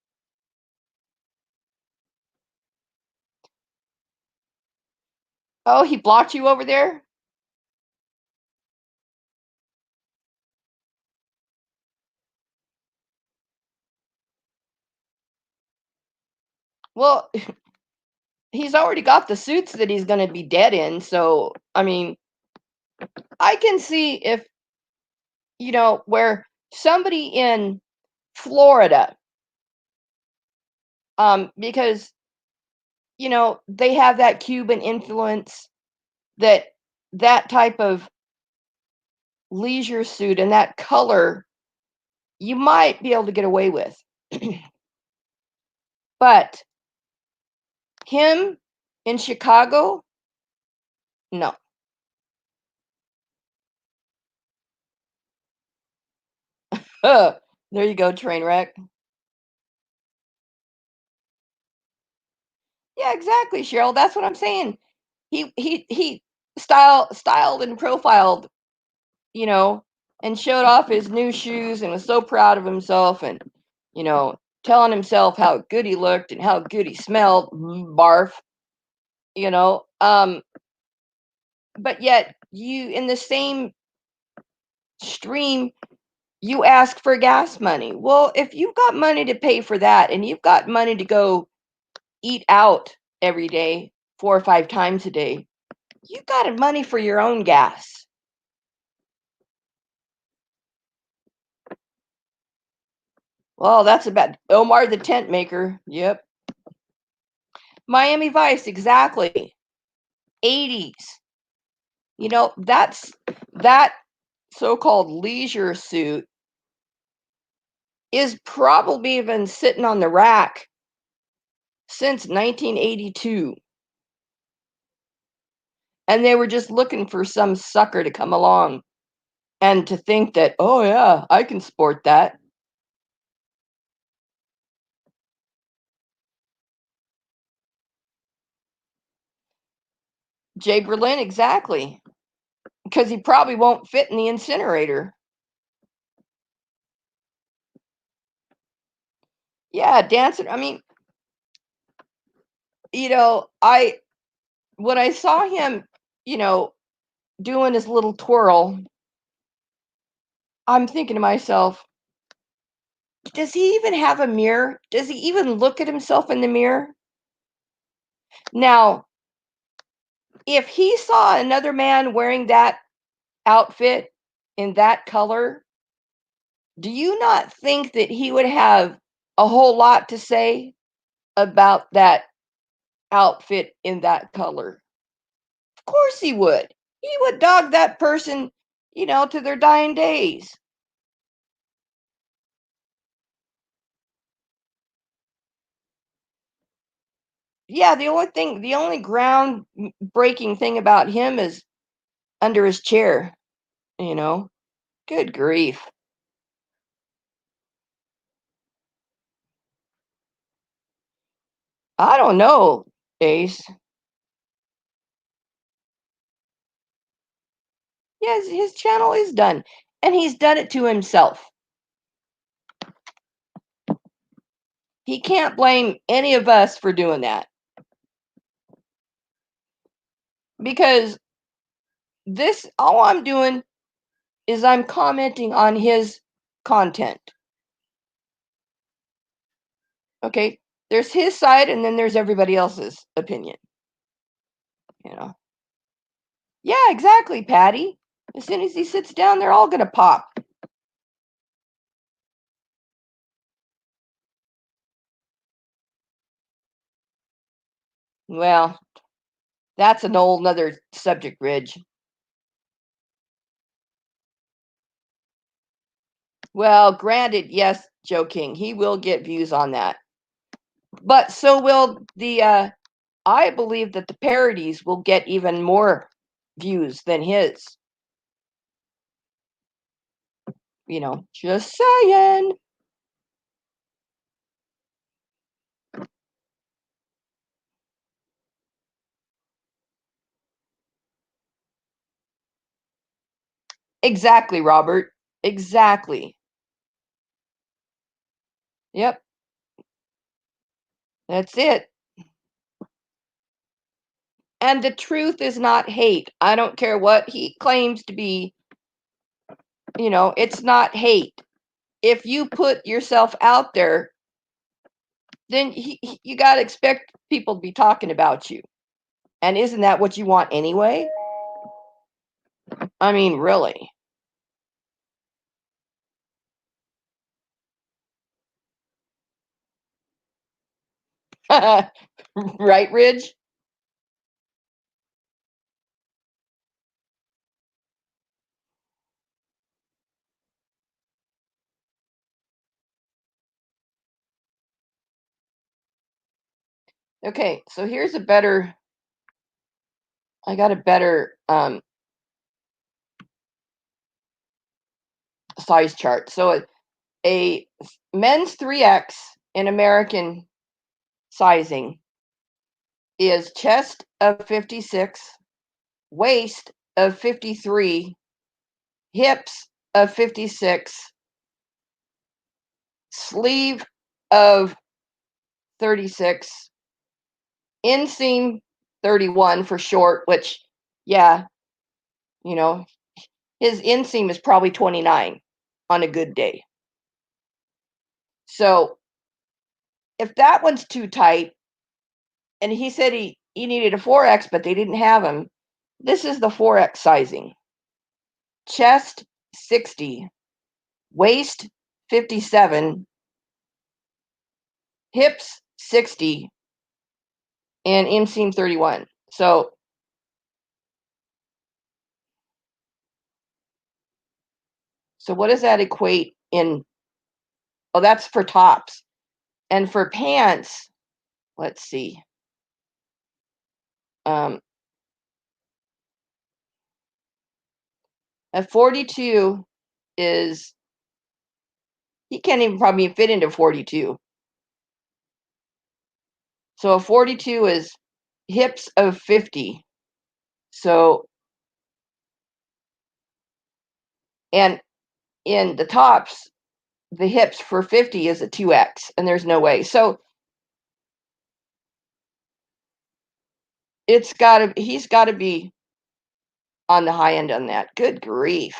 Oh, he blocked you over there? Well, he's already got the suits that he's going to be dead in. So, I mean, I can see if, where somebody in Florida, because, they have that Cuban influence, that type of leisure suit and that color, you might be able to get away with. But him in Chicago, no. There you go, train wreck. Yeah, exactly, Cheryl. That's what I'm saying. He styled and profiled, you know, and showed off his new shoes and was so proud of himself and, telling himself how good he looked and how good he smelled. Barf, you know. But yet you in the same stream you ask for gas money. Well, if you've got money to pay for that and you've got money to go eat out every day, 4 or 5 times a day, you got money for your own gas. Well, that's about Omar the tent maker. Yep. Miami Vice, exactly. 80s. That so-called leisure suit is probably been sitting on the rack since 1982. And they were just looking for some sucker to come along and to think that, oh yeah, I can sport that. Jay Berlin, exactly. Because he probably won't fit in the incinerator. Yeah, dancing. I mean, when I saw him, doing his little twirl, I'm thinking to myself, does he even have a mirror? Does he even look at himself in the mirror? Now, if he saw another man wearing that outfit in that color, do you not think that he would have a whole lot to say about that outfit in that color? Of course he would. He would dog that person, to their dying days. Yeah, the only ground breaking thing about him is under his chair, you know. Good grief. I don't know, Ace. Yes, his channel is done. And he's done it to himself. He can't blame any of us for doing that. Because all I'm doing is I'm commenting on his content. Okay? There's his side and then there's everybody else's opinion. You know. Yeah, exactly, Patty. As soon as he sits down, they're all gonna pop. Well, that's an old another subject, Ridge. Well, granted, yes, Joe King, he will get views on that. But so will I believe that the parodies will get even more views than his. Just saying. Exactly, Robert. Exactly. Yep, that's it. And the truth is not hate. I don't care what he claims to be, it's not hate. If you put yourself out there, then you got to expect people to be talking about you. And isn't that what you want anyway? I mean, really. Right, Ridge? Okay, so here's I got a better size chart. So a men's 3X in American sizing is chest of 56, waist of 53, hips of 56, sleeve of 36, inseam 31 for short, which, yeah, you know, his inseam is probably 29 on a good day. So if that one's too tight, and he said he needed a 4X, but they didn't have him, this is the 4X sizing. Chest 60, waist 57, hips 60, and inseam 31. So what does that equate in? Oh, that's for tops. And for pants, let's see. Um, A 42 is, he can't even probably fit into 42. So a 42 is hips of 50. So, and in the tops, the hips for 50 is a 2X, and there's no way. So he's got to be on the high end on that. Good grief.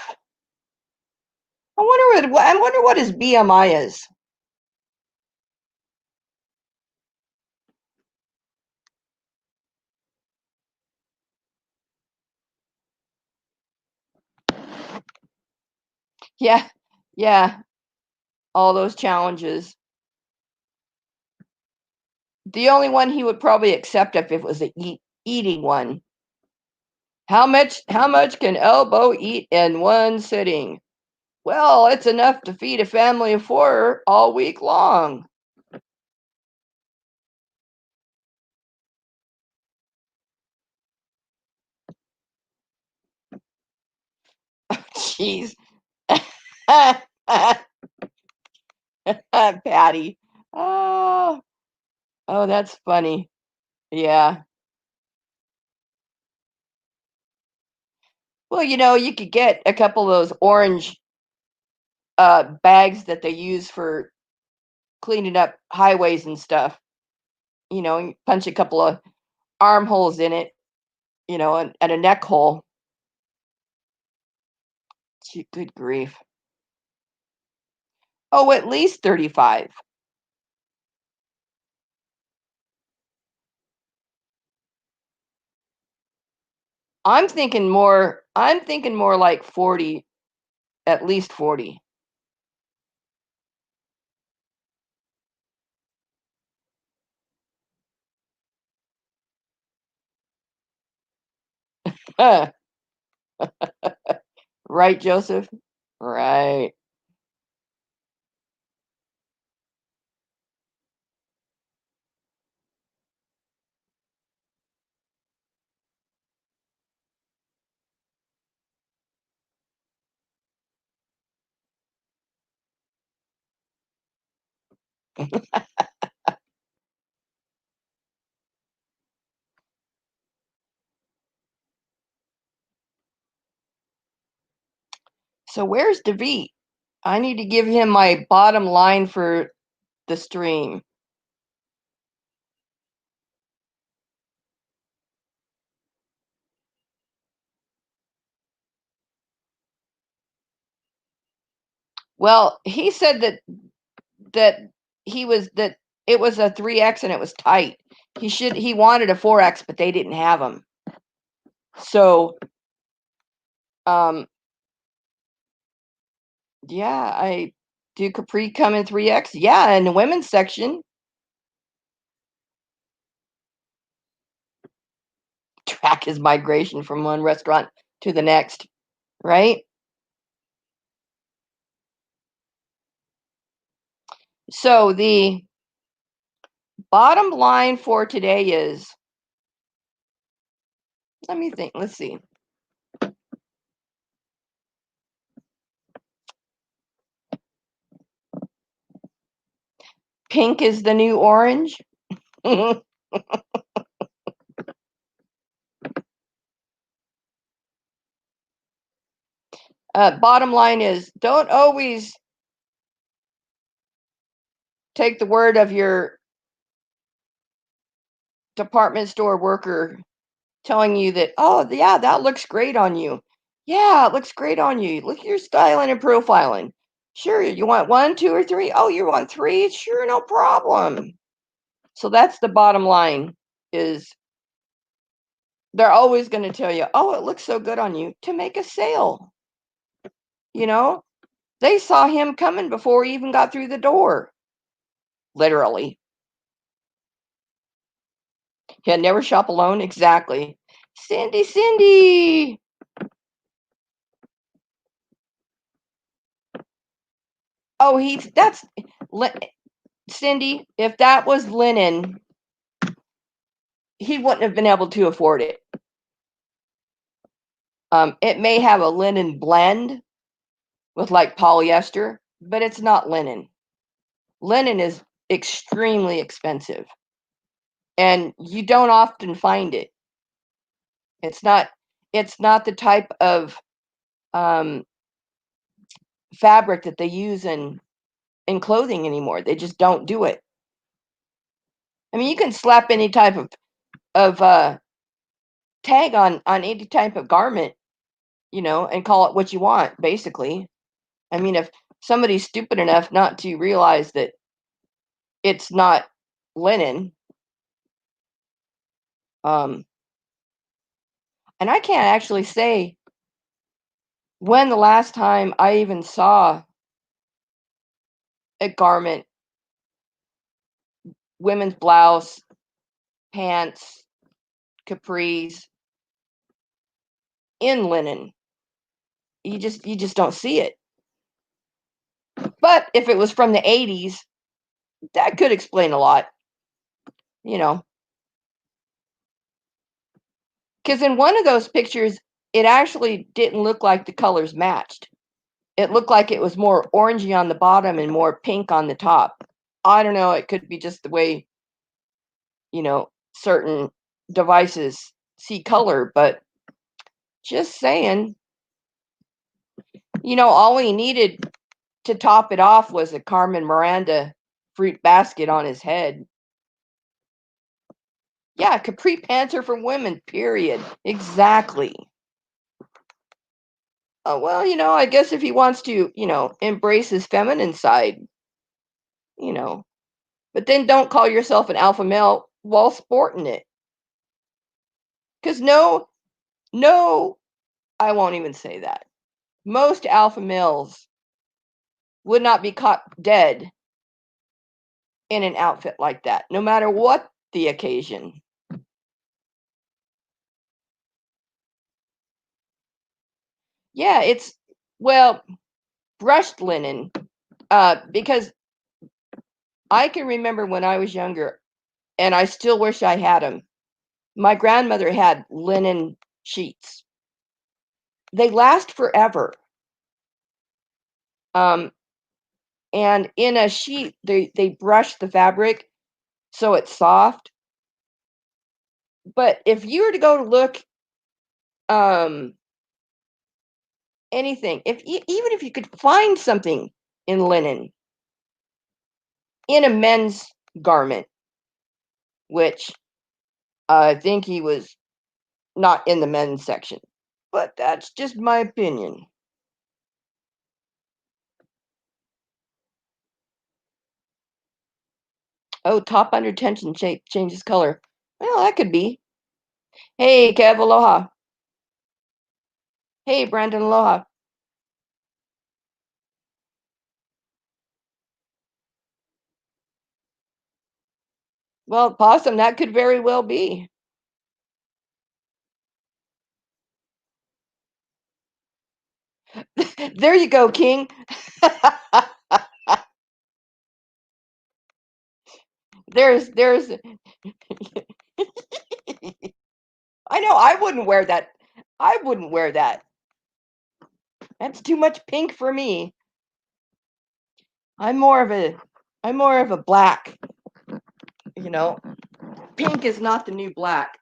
I wonder what his BMI is. Yeah. Yeah. All those challenges. The only one he would probably accept if it was a eating one. How much can Elbo eat in one sitting? Well, it's enough to feed a family of 4 all week long. Jeez. Patty. Oh, that's funny. Yeah. Well, you could get a couple of those orange bags that they use for cleaning up highways and stuff. And punch a couple of armholes in it, and a neck hole. Good grief. Oh, at least 35. I'm thinking more like 40, at least 40. Right, Joseph? Right. So where's David? I need to give him my bottom line for the stream. Well, he said that that it was a 3X and it was tight. He wanted a 4X, but they didn't have them. So, yeah, I do Capri come in 3X? Yeah, in the women's section. Track his migration from one restaurant to the next, right? So the bottom line for today is, let me think, let's see. Pink is the new orange. Bottom line is, don't always take the word of your department store worker telling you that, oh, yeah, that looks great on you. Yeah, it looks great on you. Look at your styling and profiling. Sure, you want 1, 2, or 3? Oh, you want 3? Sure, no problem. So that's the bottom line, is they're always going to tell you, oh, it looks so good on you, to make a sale. They saw him coming before he even got through the door. Literally. Yeah, never shop alone. Exactly. Cindy. Oh, that's Cindy. If that was linen, he wouldn't have been able to afford it. It may have a linen blend with like polyester, but it's not linen. Linen is extremely expensive, and you don't often find it. It's not the type of fabric that they use in clothing anymore. They just don't do it. I mean, you can slap any type of tag on any type of garment, and call it what you want, basically. I mean, if somebody's stupid enough not to realize that it's not linen, and I can't actually say when the last time I even saw a garment, women's blouse, pants, capris in linen. You just don't see it. But if it was from the 80s, that could explain a lot, because in one of those pictures, it actually didn't look like the colors matched. It looked like it was more orangey on the bottom and more pink on the top. I don't know, it could be just the way, certain devices see color, but just saying, all we needed to top it off was a Carmen Miranda fruit basket on his head. Yeah, capri pants are for women, period. Exactly. Oh, well, I guess if he wants to, embrace his feminine side, you know, but then don't call yourself an alpha male while sporting it. Because no, I won't even say that. Most alpha males would not be caught dead in an outfit like that, no matter what the occasion. Yeah, it's, well, brushed linen, because I can remember when I was younger, and I still wish I had them. My grandmother had linen sheets. They last forever. Um, and in a sheet, they brush the fabric so it's soft. But if you were to go to look, um, anything, even if you could find something in linen in a men's garment, which I think he was not in the men's section, but that's just my opinion. Oh, top under tension changes color. Well, that could be. Hey, Kev, aloha. Hey, Brandon, aloha. Well, possum, that could very well be. There you go, King. there's I know I wouldn't wear that. I wouldn't wear that. That's too much pink for me. I'm more of a black, you know. Pink is not the new black.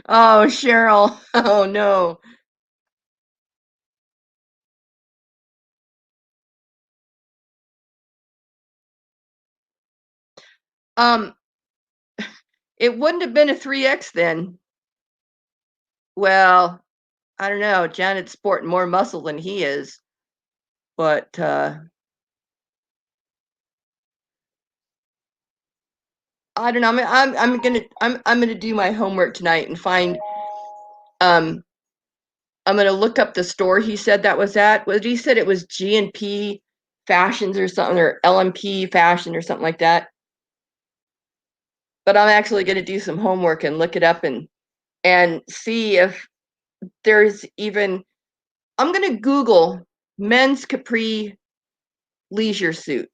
Oh, Cheryl. Oh no. Um, it wouldn't have been a 3X then. Well, I don't know. Janet's sporting more muscle than he is, but I don't know. I'm gonna do my homework tonight and find. Um, I'm gonna look up the store he said that was at. What he said it was G&P Fashions or something, or LMP Fashion or something like that. but I'm actually going to do some homework and look it up and see if there's even. I'm going to Google men's capri leisure suit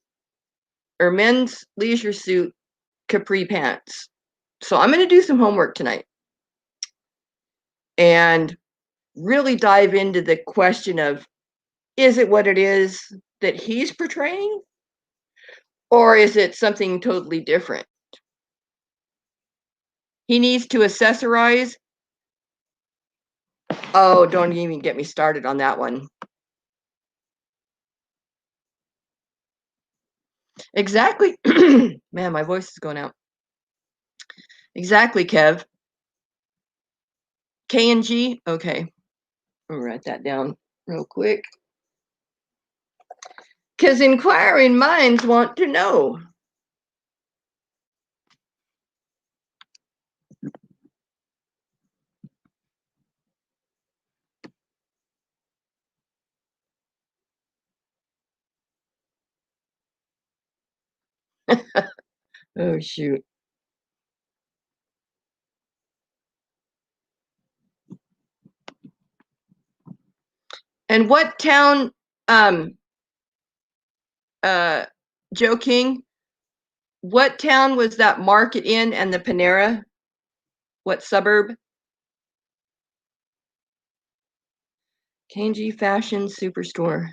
or men's leisure suit capri pants. So I'm going to do some homework tonight and really dive into the question of, is it what it is that he's portraying, or is it something totally different? He needs to accessorize. Oh, don't even get me started on that one. Exactly. Man, my voice is going out. Exactly, Kev. K and G? Okay. I'll write that down real quick. Because inquiring minds want to know. Oh, shoot. And what town, Joe King, what town was that market in and the Panera? What suburb? K&G Fashion Superstore.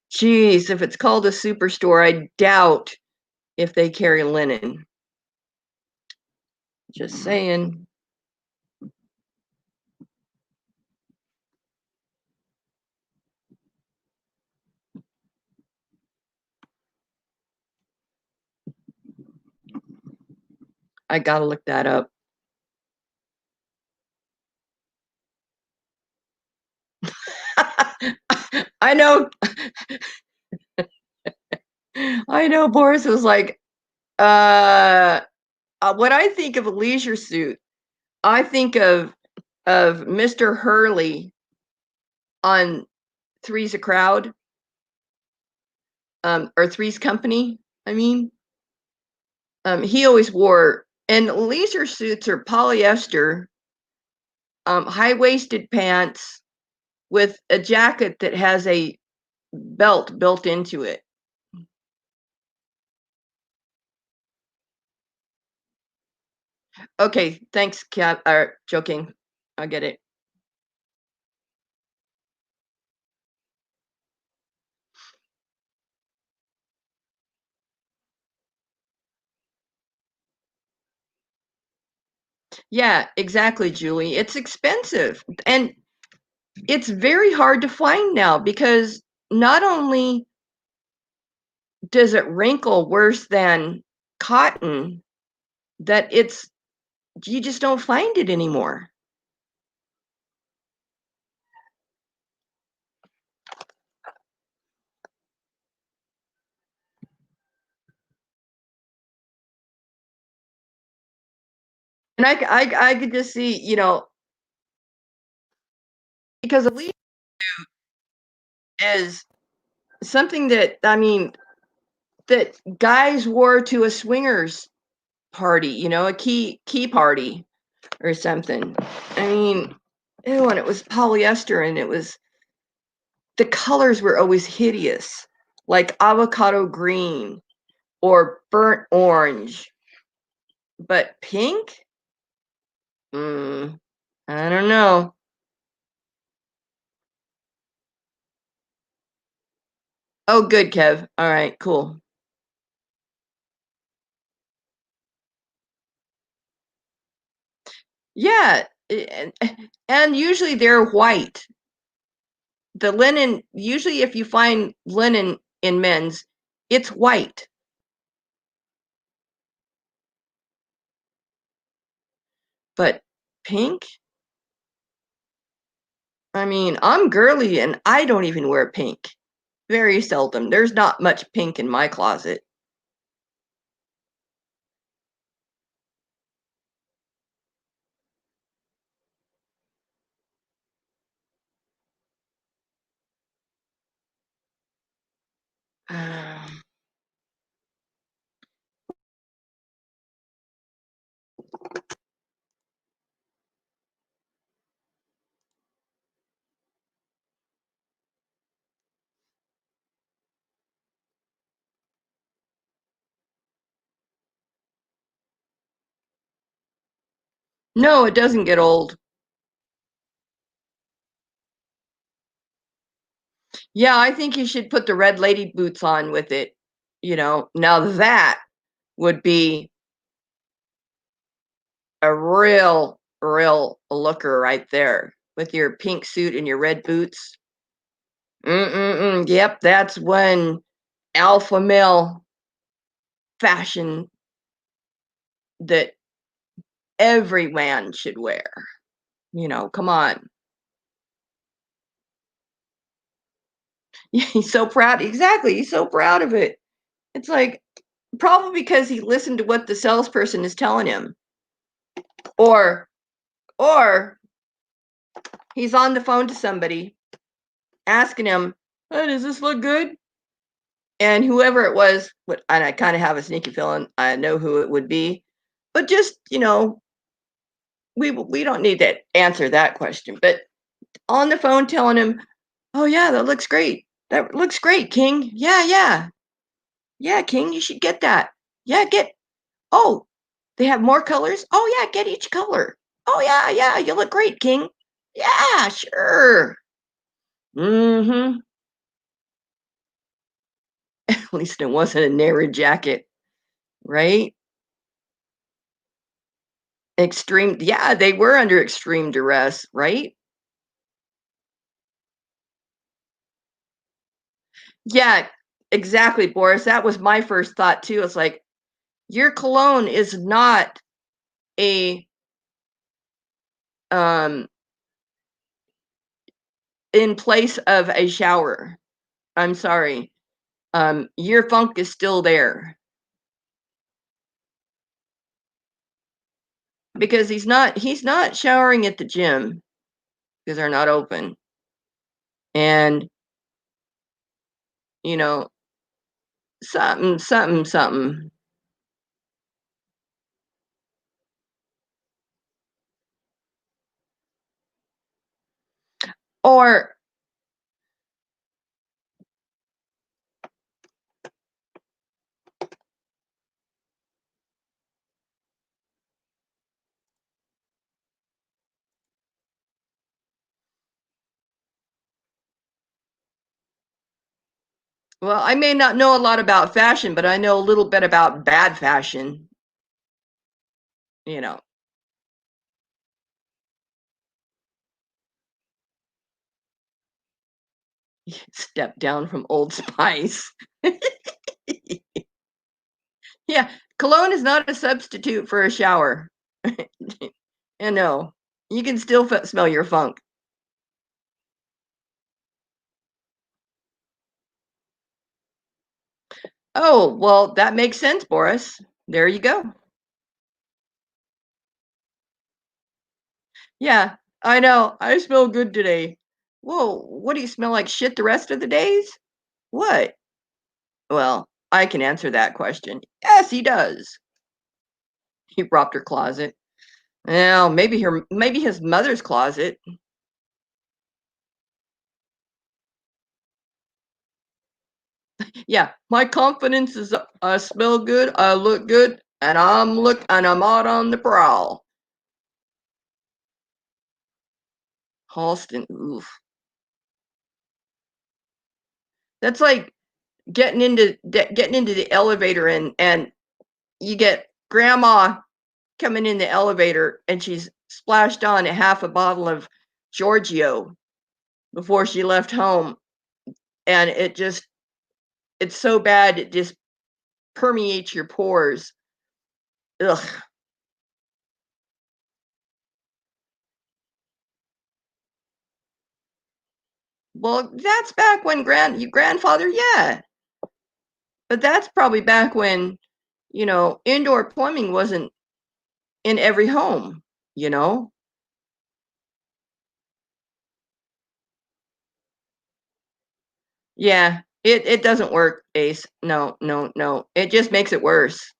Geez, if it's called a superstore, I doubt if they carry linen. Just saying. I gotta look that up. I know. I know. Boris was like, when I think of a leisure suit, I think of Mr. Hurley on Three's a Crowd, or Three's Company. I mean, he always wore, and leisure suits are polyester, high-waisted pants with a jacket that has a belt built into it. Okay, thanks, Cap. Joking. I get it. Yeah, exactly, Julie. It's expensive, and it's very hard to find now because not only does it wrinkle worse than cotton, that it's you just don't find it anymore. And I could just see, because at least is something that, I mean, that guys wore to a swingers party, a key party or something. I mean, ew, and it was polyester, and the colors were always hideous, like avocado green or burnt orange. But pink? I don't know. Oh, good, Kev. All right, cool. Yeah, and usually they're white. The linen, usually if you find linen in men's, it's white. But pink? I mean, I'm girly and I don't even wear pink. Very seldom. There's not much pink in my closet. Um, No, it doesn't get old. Yeah, I think you should put the red lady boots on with it. Now that would be a real looker right there with your pink suit and your red boots. Yep, that's when alpha male fashion that every man should wear. Come on. He's so proud. Exactly. He's so proud of it. It's like probably because he listened to what the salesperson is telling him. Or or he's on the phone to somebody asking him, "Oh, does this look good?" And whoever it was, and I kind of have a sneaky feeling I know who it would be, but just, we don't need to answer that question. But on the phone telling him, "Oh yeah, that looks great. That looks great, King. Yeah, yeah. Yeah, King, you should get that. Yeah, oh, they have more colors? Oh yeah, get each color. Oh yeah, yeah, you look great, King. Yeah, sure." Mm-hmm. At least it wasn't a narrow jacket, right? Extreme, yeah, they were under extreme duress, right? Yeah, exactly, Boris. That was my first thought too. It's like your cologne is not a um in place of a shower. I'm sorry. Your funk is still there because he's not showering at the gym because they're not open. And you know, something. Or well, I may not know a lot about fashion, but I know a little bit about bad fashion, you know. Step down from Old Spice. Yeah, cologne is not a substitute for a shower. And no, you can still smell your funk. Oh, well, that makes sense, Boris. There you go. Yeah, I know. I smell good today. Whoa, what do you smell like shit the rest of the days? What? Well, I can answer that question. Yes, he does. He robbed her closet. Well, maybe his mother's closet. Yeah, my confidence is I smell good, I look good, and I'm out on the prowl. Halston, oof. That's like getting into the elevator and you get grandma coming in the elevator and she's splashed on a half a bottle of Giorgio before she left home, and it's so bad it just permeates your pores. Ugh. Well, that's back when your grandfather, yeah. But that's probably back when, indoor plumbing wasn't in every home, you know? Yeah, it doesn't work, Ace. No, no, no. It just makes it worse.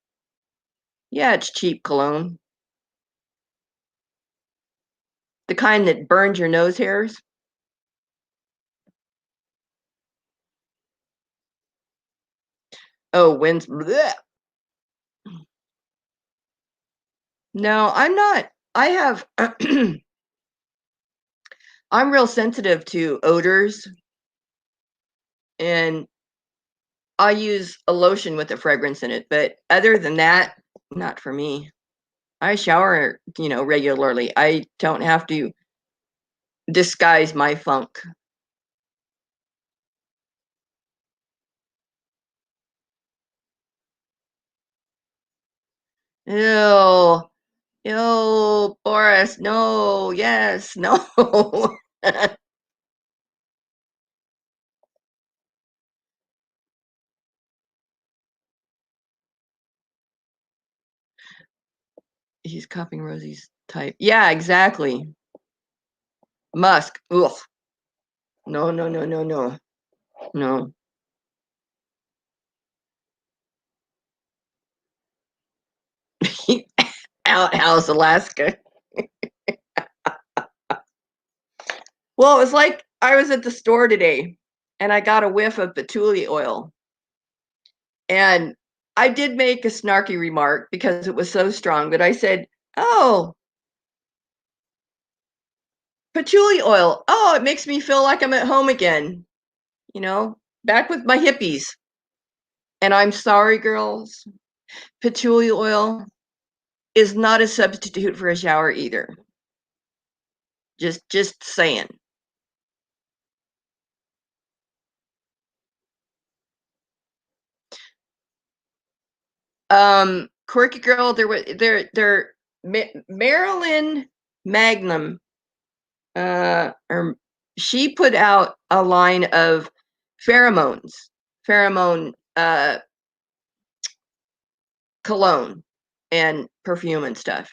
Yeah, it's cheap cologne. The kind that burns your nose hairs. Oh, winds. Bleh. No, I'm not. I have I'm real sensitive to odors, and I use a lotion with a fragrance in it, but other than that, not for me. I shower, regularly. I don't have to disguise my funk. Ew. Ew, Boris, no, yes, no. He's copying Rosie's type. Yeah, exactly. Musk. Ugh. No, no, no, no, no. No. Outhouse, Alaska. Well, it was like I was at the store today and I got a whiff of patchouli oil. And I did make a snarky remark because it was so strong, but I said, "Oh, patchouli oil. Oh, it makes me feel like I'm at home again, back with my hippies." And I'm sorry, girls, patchouli oil is not a substitute for a shower either. Just saying. Quirky girl, there Marilyn Magnum, or she put out a line of pheromone cologne and perfume and stuff.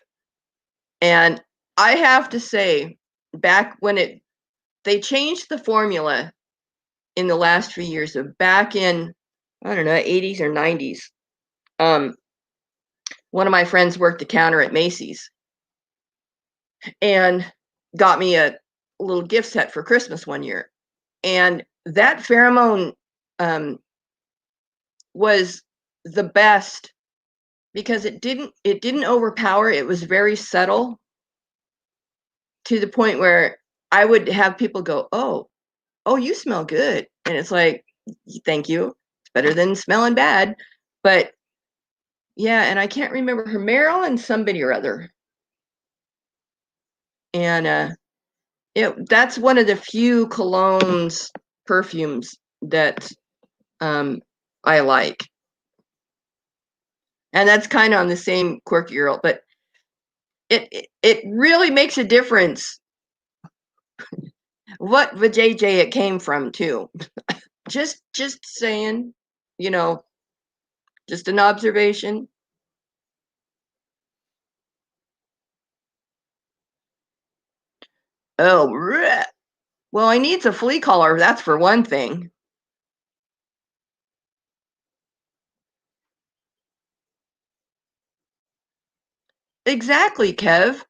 And I have to say, back when they changed the formula in the last few years, of back in, I don't know, 80s or 90s. One of my friends worked the counter at Macy's and got me a little gift set for Christmas one year. And that pheromone was the best because it didn't overpower. It was very subtle, to the point where I would have people go, "Oh, you smell good." And it's like, "Thank you. It's better than smelling bad." But yeah, and I can't remember her, Marilyn somebody or other. And that's one of the few colognes, perfumes that I like. And that's kind of on the same quirky girl, but it really makes a difference what vajayjay it came from too. Just saying, you know, just an observation. Oh, bleh. Well, I needs a flea collar, that's for one thing. Exactly, Kev.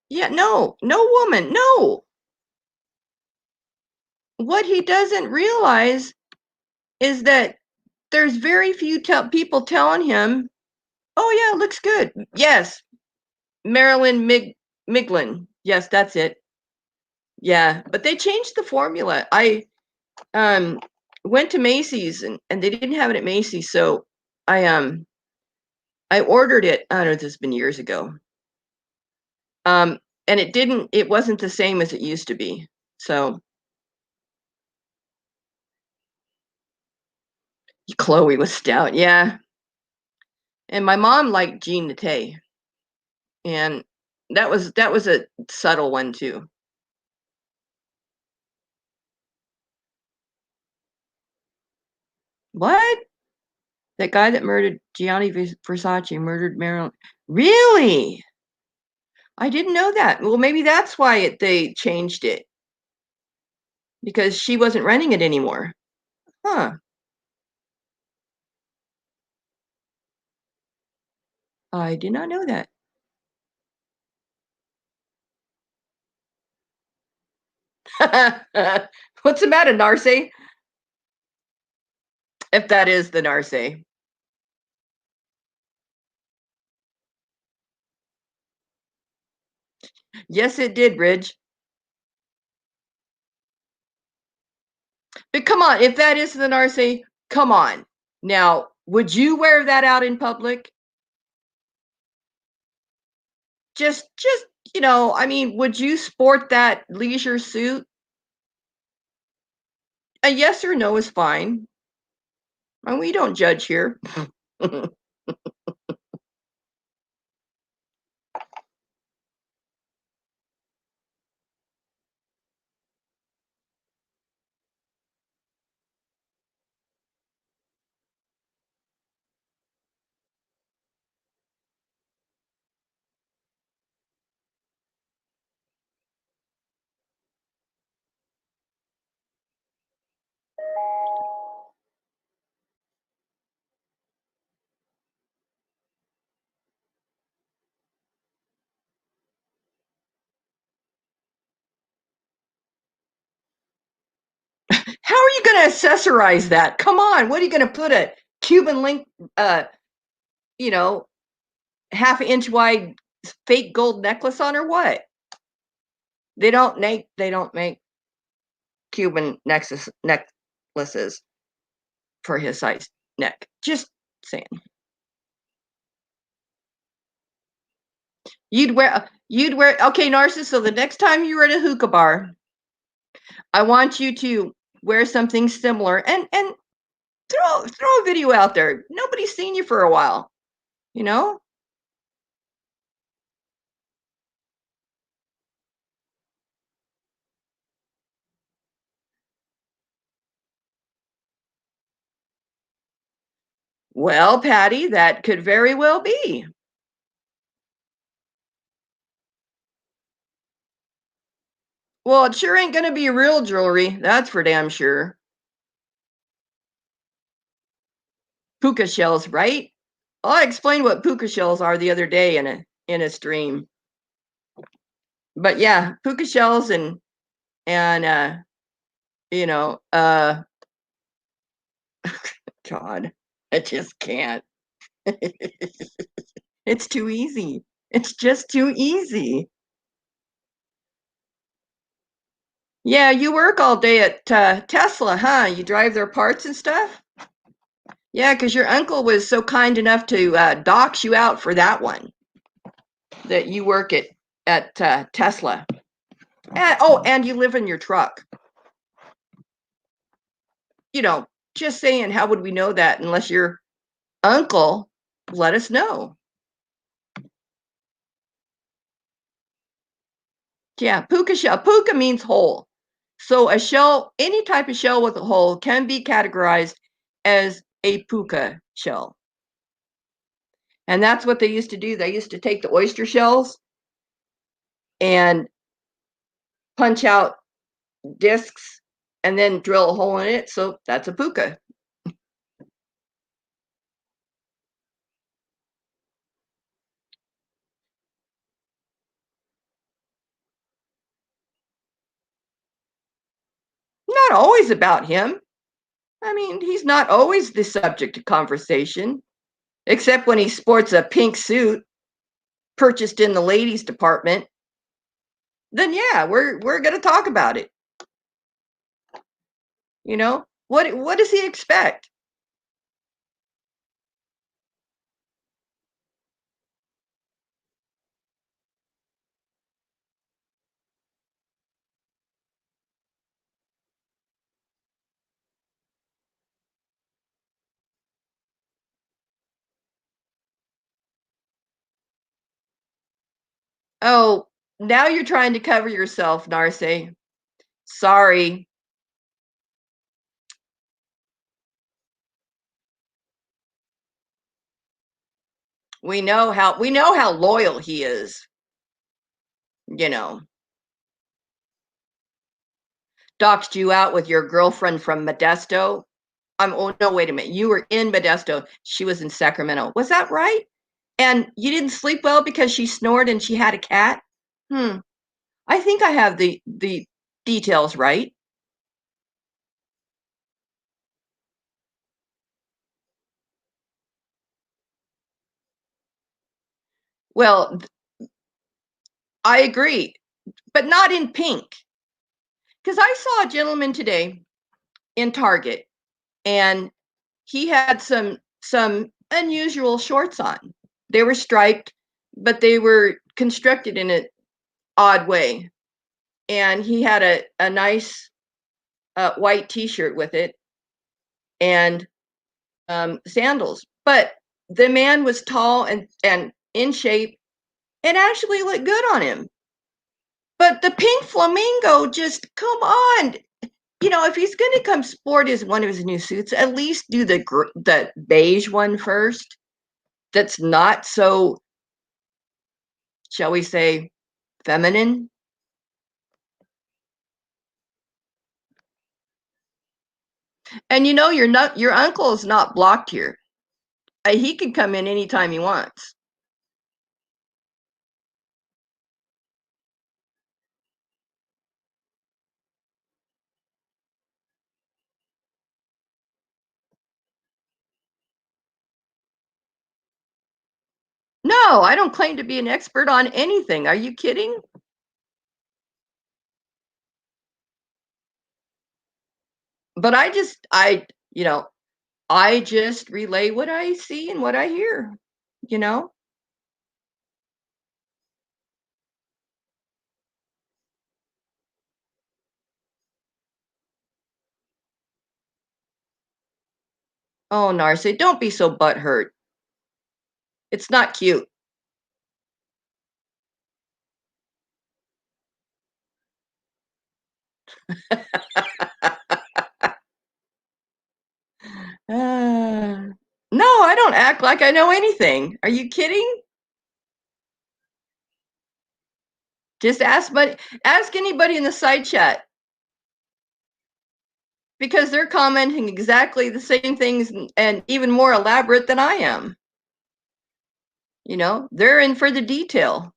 Yeah, no, no woman, no. What he doesn't realize is that there's very few people telling him, "Oh yeah, it looks good." Yes, Marilyn Miglin. Yes, that's it. Yeah, but they changed the formula. I um went to Macy's and they didn't have it at Macy's, so I ordered it. I don't know, this has been years ago. Um, and it wasn't the same as it used to be. So Chloe was stout, yeah. And my mom liked Jean Nate, and that was a subtle one too. What? That guy that murdered Gianni Versace murdered Marilyn. Really? I didn't know that. Well, maybe that's why they changed it, because she wasn't running it anymore. Huh. I did not know that. What's the matter, Narce? If that is the Narce. Yes, it did, Bridge. But come on, if that is the narcissist, come on. Now, would you wear that out in public? Just, I mean, would you sport that leisure suit? A yes or no is fine. And we don't judge here. How are you going to accessorize that? Come on, what are you going to put a Cuban link, you know, half-inch wide fake gold necklace on, or what? They don't make Cuban necklaces for his size neck. Just saying. You'd wear okay, Narcissus, so the next time you're at a hookah bar, I want you to wear something similar and throw a video out there. Nobody's seen you for a while, you know? Well, Patty, that could very well be. Well, it sure ain't gonna be real jewelry, that's for damn sure. Puka shells, right? Well, I explained what puka shells are the other day in a stream. But yeah, puka shells and you know, God, I just can't. It's too easy. It's just too easy. Yeah, you work all day at Tesla, huh? You drive their parts and stuff? Yeah, because your uncle was so kind enough to dox you out for that one, that you work at Tesla. And you live in your truck. Just saying, how would we know that unless your uncle let us know? Yeah, puka shell. Puka means hole. So a shell, any type of shell with a hole, can be categorized as a puka shell. And that's what they used to do. They used to take the oyster shells and punch out discs and then drill a hole in it. So that's a puka. Not always about him. I mean, he's not always the subject of conversation, except when he sports a pink suit purchased in the ladies department. Then yeah, we're going to talk about it. What does he expect? Oh, now you're trying to cover yourself, Narce. Sorry. We know how loyal he is, you know. Doxed you out with your girlfriend from Modesto. Oh no, wait a minute. You were in Modesto. She was in Sacramento. Was that right? And you didn't sleep well because she snored and she had a cat? Hmm. I think I have the details right. Well, I agree, but not in pink. Because I saw a gentleman today in Target, and he had some unusual shorts on. They were striped, but they were constructed in an odd way. And he had a nice white T-shirt with it and sandals. But the man was tall and in shape and actually looked good on him. But the pink flamingo, just come on. You know, if he's going to come sport as one of his new suits, at least do the beige one first. That's not so, shall we say, feminine. And you know, your uncle is not blocked here. He can come in anytime he wants. No, I don't claim to be an expert on anything. Are you kidding? But you know, I just relay what I see and what I hear, you know? Oh, Narcy, don't be so butthurt. It's not cute. No, I don't act like I know anything. Are you kidding? Just ask anybody in the side chat, because they're commenting exactly the same things and even more elaborate than I am. You know, they're in for the detail.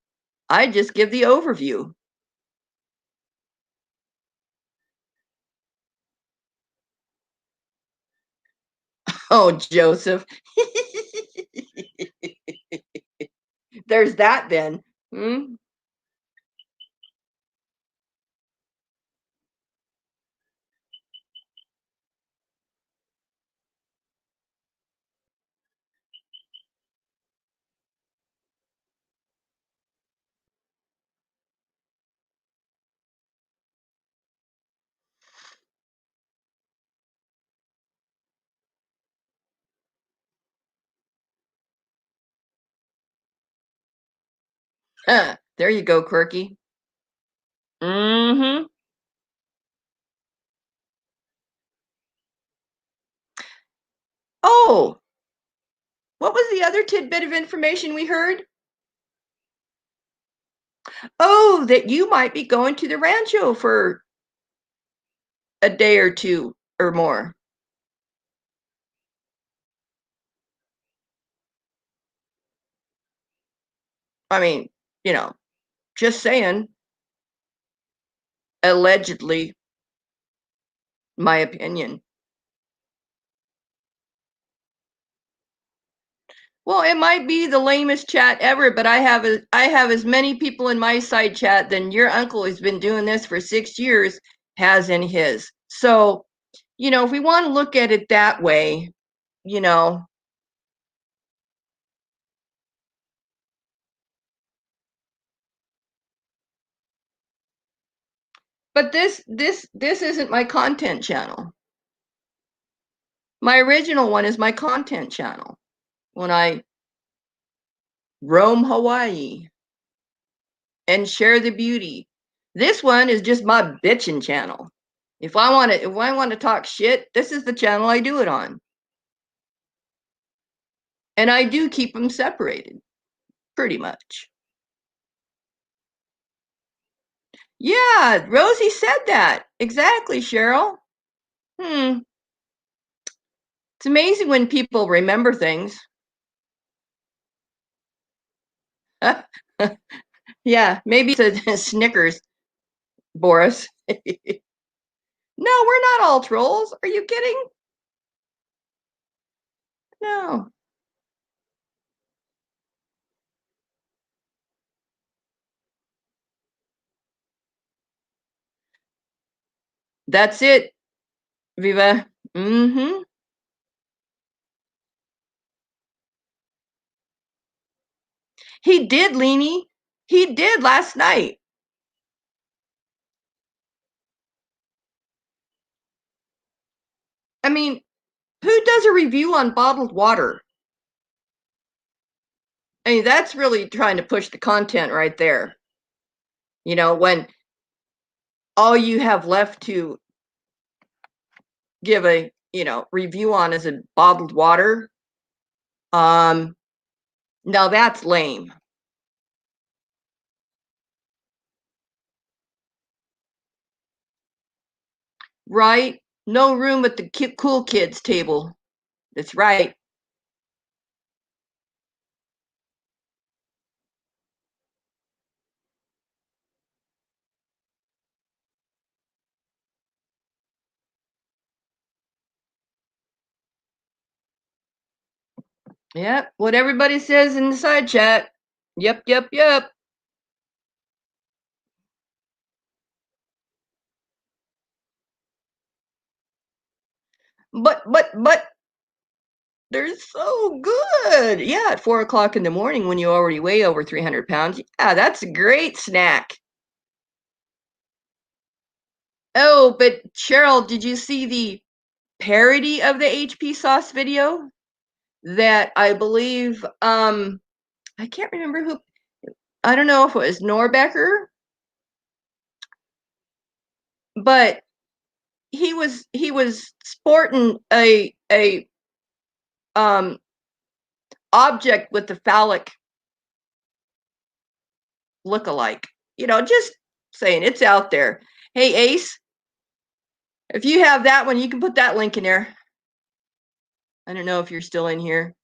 I just give the overview. Oh, Joseph. There's that then. Hmm? There you go, Quirky. Mm-hmm. Oh, what was the other tidbit of information we heard? Oh, that you might be going to the rancho for a day or two or more. I mean, you know, just saying, allegedly, my opinion. Well, it might be the lamest chat ever, but I have as many people in my side chat than your uncle, who's been doing this for 6 years, has in his. So, you know, if we want to look at it that way, you know, but this isn't my content channel. My original one is my content channel. When I roam Hawaii and share the beauty. This one is just my bitching channel. If I want to talk shit, this is the channel I do it on. And I do keep them separated, pretty much. Yeah, Rosie said that. Exactly, Cheryl. Hmm. It's amazing when people remember things. Yeah, maybe it's a Snickers, Boris. No, we're not all trolls. Are you kidding? No. That's it, Viva. Mm-hmm. He did, Leanie. He did last night. I mean, who does a review on bottled water? I mean, that's really trying to push the content right there. You know, when all you have left to give a, review on is a bottled water. Now that's lame. Right? No room at the cool kids table. That's right. Yep. What everybody says in the side chat. Yep, yep, yep. But they're so good. Yeah, at 4:00 in the morning when you already weigh over 300 pounds. Yeah, that's a great snack. Oh, but Cheryl, did you see the parody of the HP sauce video? That I believe, I can't remember who, I don't know if it was Norbecker, but he was sporting a object with the phallic look-alike. Just saying, it's out there. Hey, Ace, if you have that one, you can put that link in there. I don't know if you're still in here.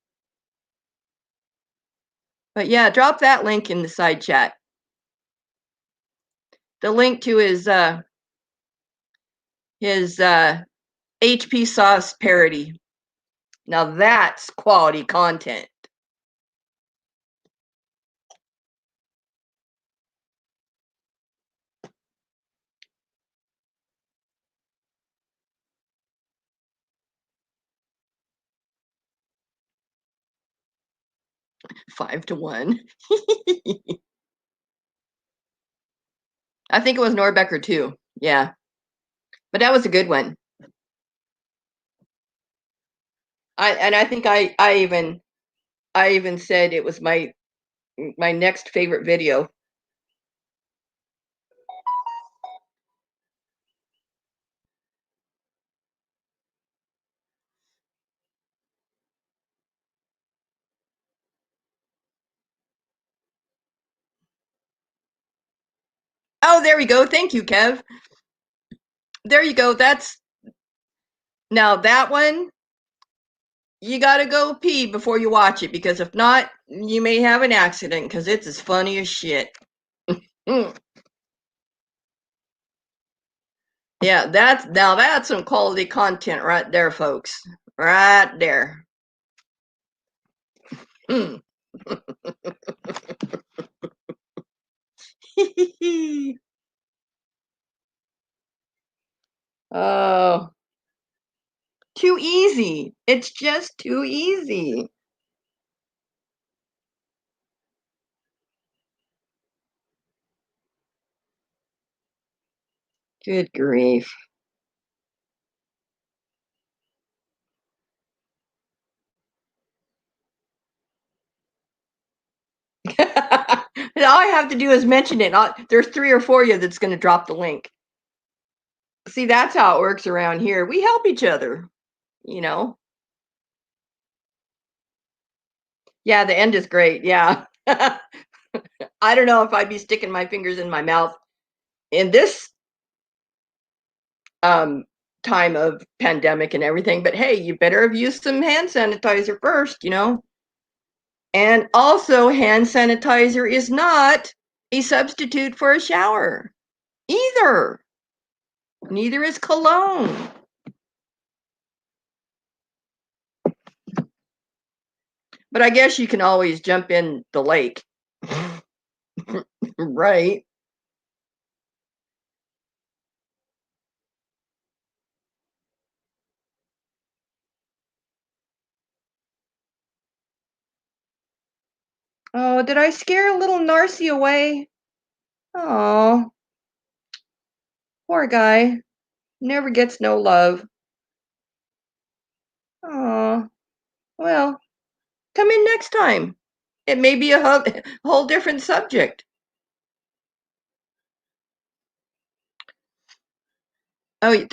But yeah, drop that link in the side chat. The link to his HP sauce parody. Now that's quality content. $5 to 1. I think it was Norbecker too. Yeah. But that was a good one. I think I even said it was my next favorite video. Oh, there we go. Thank you, Kev. There you go. Now that one, you gotta go pee before you watch it, because if not, you may have an accident, because it's as funny as shit. Yeah, that's some quality content right there, folks. Right there. Oh, too easy. It's just too easy. Good grief. All I have to do is mention it. There's 3 or 4 of you that's going to drop the link. See, that's how it works around here. We help each other, you know. Yeah, the end is great. Yeah. I don't know if I'd be sticking my fingers in my mouth in this time of pandemic and everything, but hey, you better have used some hand sanitizer first, And also, hand sanitizer is not a substitute for a shower either. Neither is cologne. But I guess you can always jump in the lake. Right. Oh, did I scare little Narcy away? Oh, poor guy. Never gets no love. Oh, well, come in next time. It may be a whole different subject. Oh,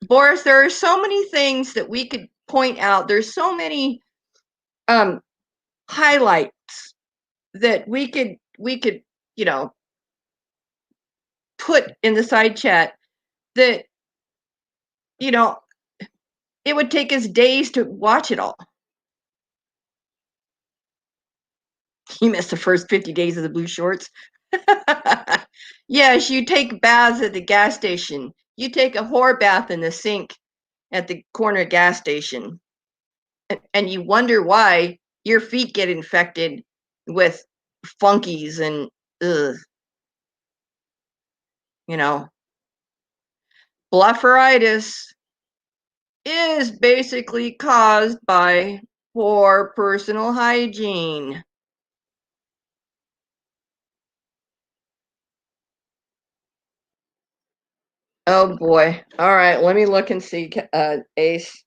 Boris, there are so many things that we could point out. There's so many highlights that we could, put in the side chat that, it would take us days to watch it all. You missed the first 50 days of the blue shorts. Yes, you take baths at the gas station. You take a whore bath in the sink at the corner gas station. And you wonder why your feet get infected with funkies and ugh. Blepharitis is basically caused by poor personal hygiene. Oh boy. All right, let me look and see, Ace.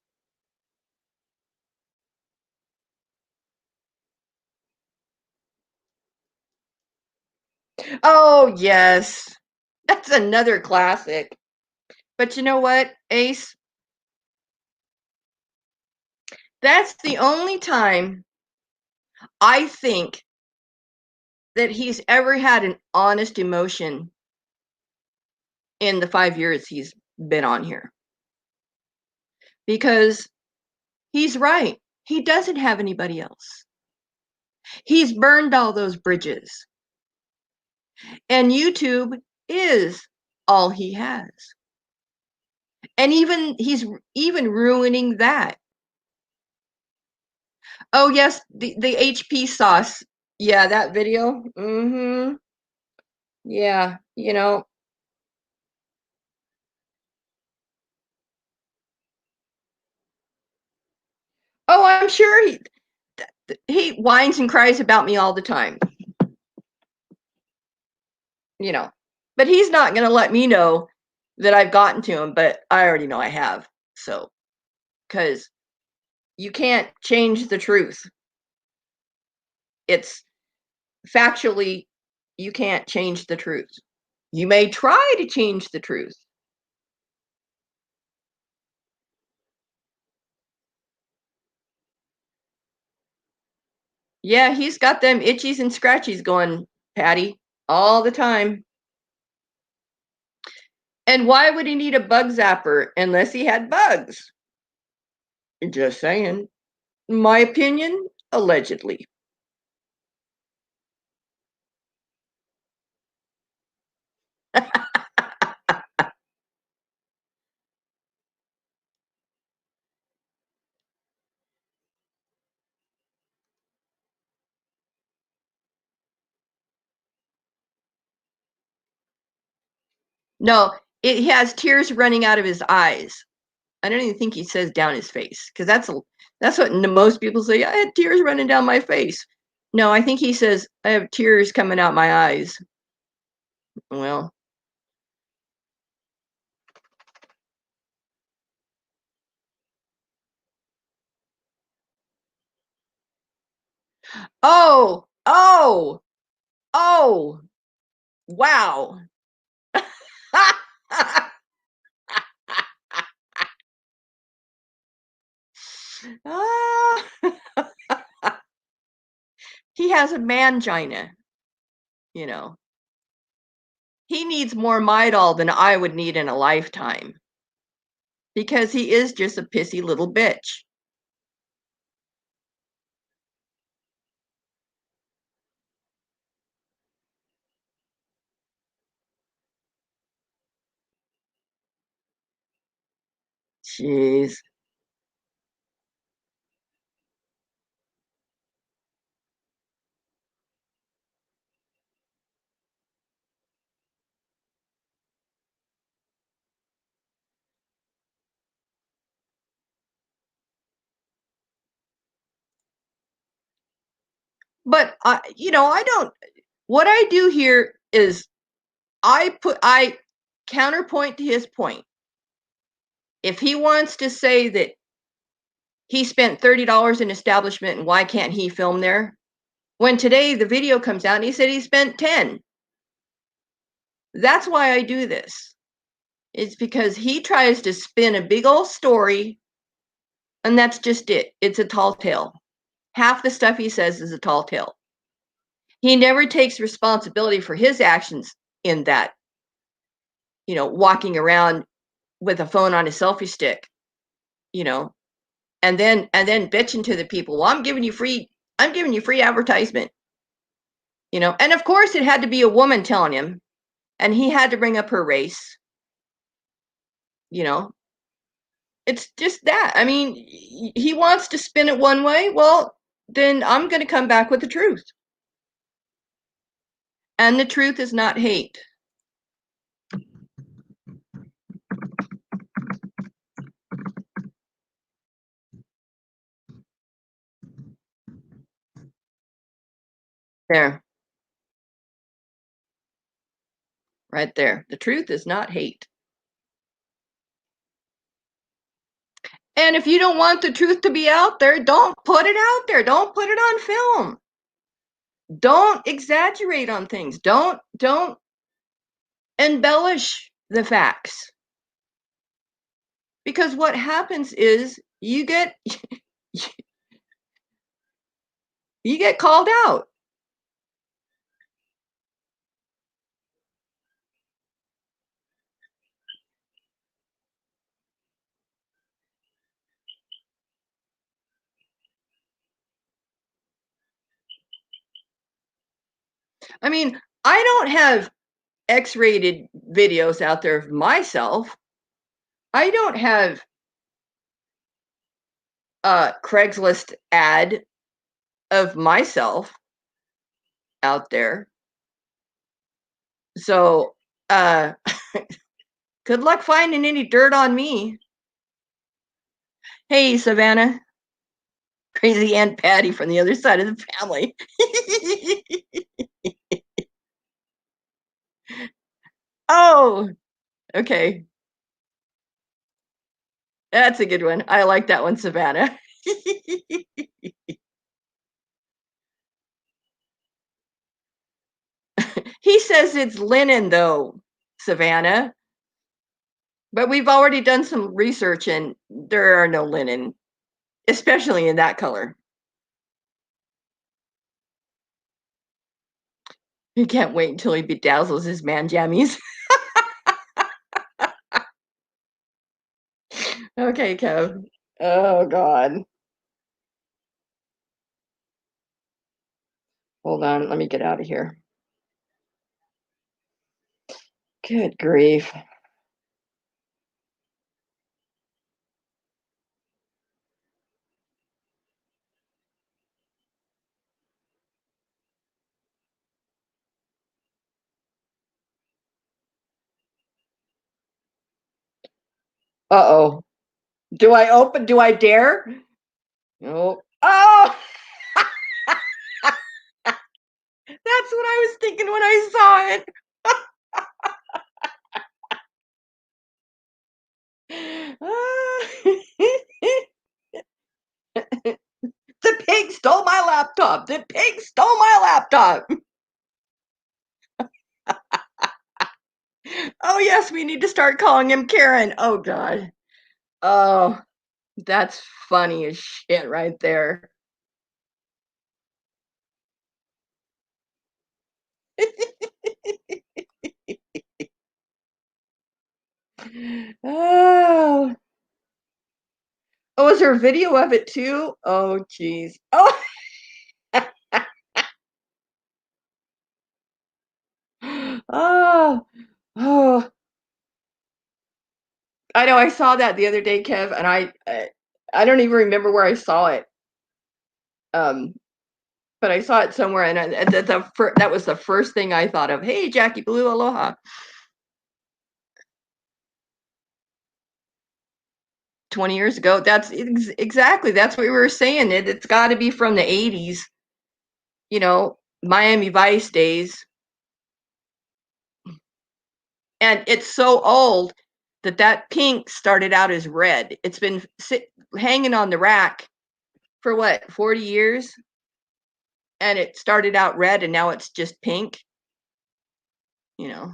Oh, yes. That's another classic. But you know what, Ace? That's the only time I think that he's ever had an honest emotion in the 5 years he's been on here. Because he's right. He doesn't have anybody else. He's burned all those bridges. And YouTube is all he has. And he's even ruining that. Oh yes, the HP sauce. Yeah, that video. Mm-hmm. Yeah, Oh, I'm sure he whines and cries about me all the time. But he's not going to let me know that I've gotten to him, but I already know I have. So, because you can't change the truth. It's factually, you can't change the truth. You may try to change the truth. Yeah, he's got them itchies and scratchies going, Patty, all the time. And why would he need a bug zapper unless he had bugs? Just saying. My opinion, allegedly. No, it has tears running out of his eyes. I don't even think he says down his face, because that's what most people say. I had tears running down my face. No, I think he says I have tears coming out my eyes. Well, oh, oh, oh, wow. Ah, he has a mangina, you know. He needs more Midol than I would need in a lifetime, because he is just a pissy little bitch. Jeez. But I don't. What I do here is I counterpoint to his point. If he wants to say that he spent $30 in establishment and why can't he film there? When today the video comes out and he said he spent 10. That's why I do this. It's because he tries to spin a big old story, and that's just it. It's a tall tale. Half the stuff he says is a tall tale. He never takes responsibility for his actions in that, walking around with a phone on his selfie stick, and then bitching to the people, well, I'm giving you free advertisement, and of course it had to be a woman telling him, and he had to bring up her race. It's just that. I mean, he wants to spin it one way. Well, then I'm going to come back with the truth. And the truth is not hate. There. Right there. The truth is not hate. And if you don't want the truth to be out there, don't put it out there. Don't put it on film. Don't exaggerate on things. Don't embellish the facts. Because what happens is you get called out. I mean, I don't have X-rated videos out there of myself. I don't have a Craigslist ad of myself out there. So, good luck finding any dirt on me. Hey, Savannah. Crazy Aunt Patty from the other side of the family. Oh, okay. That's a good one. I like that one, Savannah. He says it's linen, though, Savannah. But we've already done some research, and there are no linen, especially in that color. He can't wait until he bedazzles his man jammies. Okay, Kev. Oh, God. Hold on. Let me get out of here. Good grief. Uh-oh. Do I dare? No. Oh! That's what I was thinking when I saw it. The pig stole my laptop. The pig stole my laptop. Oh, yes, we need to start calling him Karen. Oh, God. Oh, that's funny as shit right there. Oh. Oh, is there a video of it too? Oh, geez. Oh. Oh. Oh. I know, I saw that the other day, Kev, and I don't even remember where I saw it. But I saw it somewhere, and that was the first thing I thought of. Hey, Jackie Blue, aloha. 20 years ago. That's exactly, that's what we were saying. It's got to be from the 80s. you know, Miami Vice days. And it's so old that pink started out as red. It's been hanging on the rack for what, 40 years? And it started out red and now it's just pink. You know.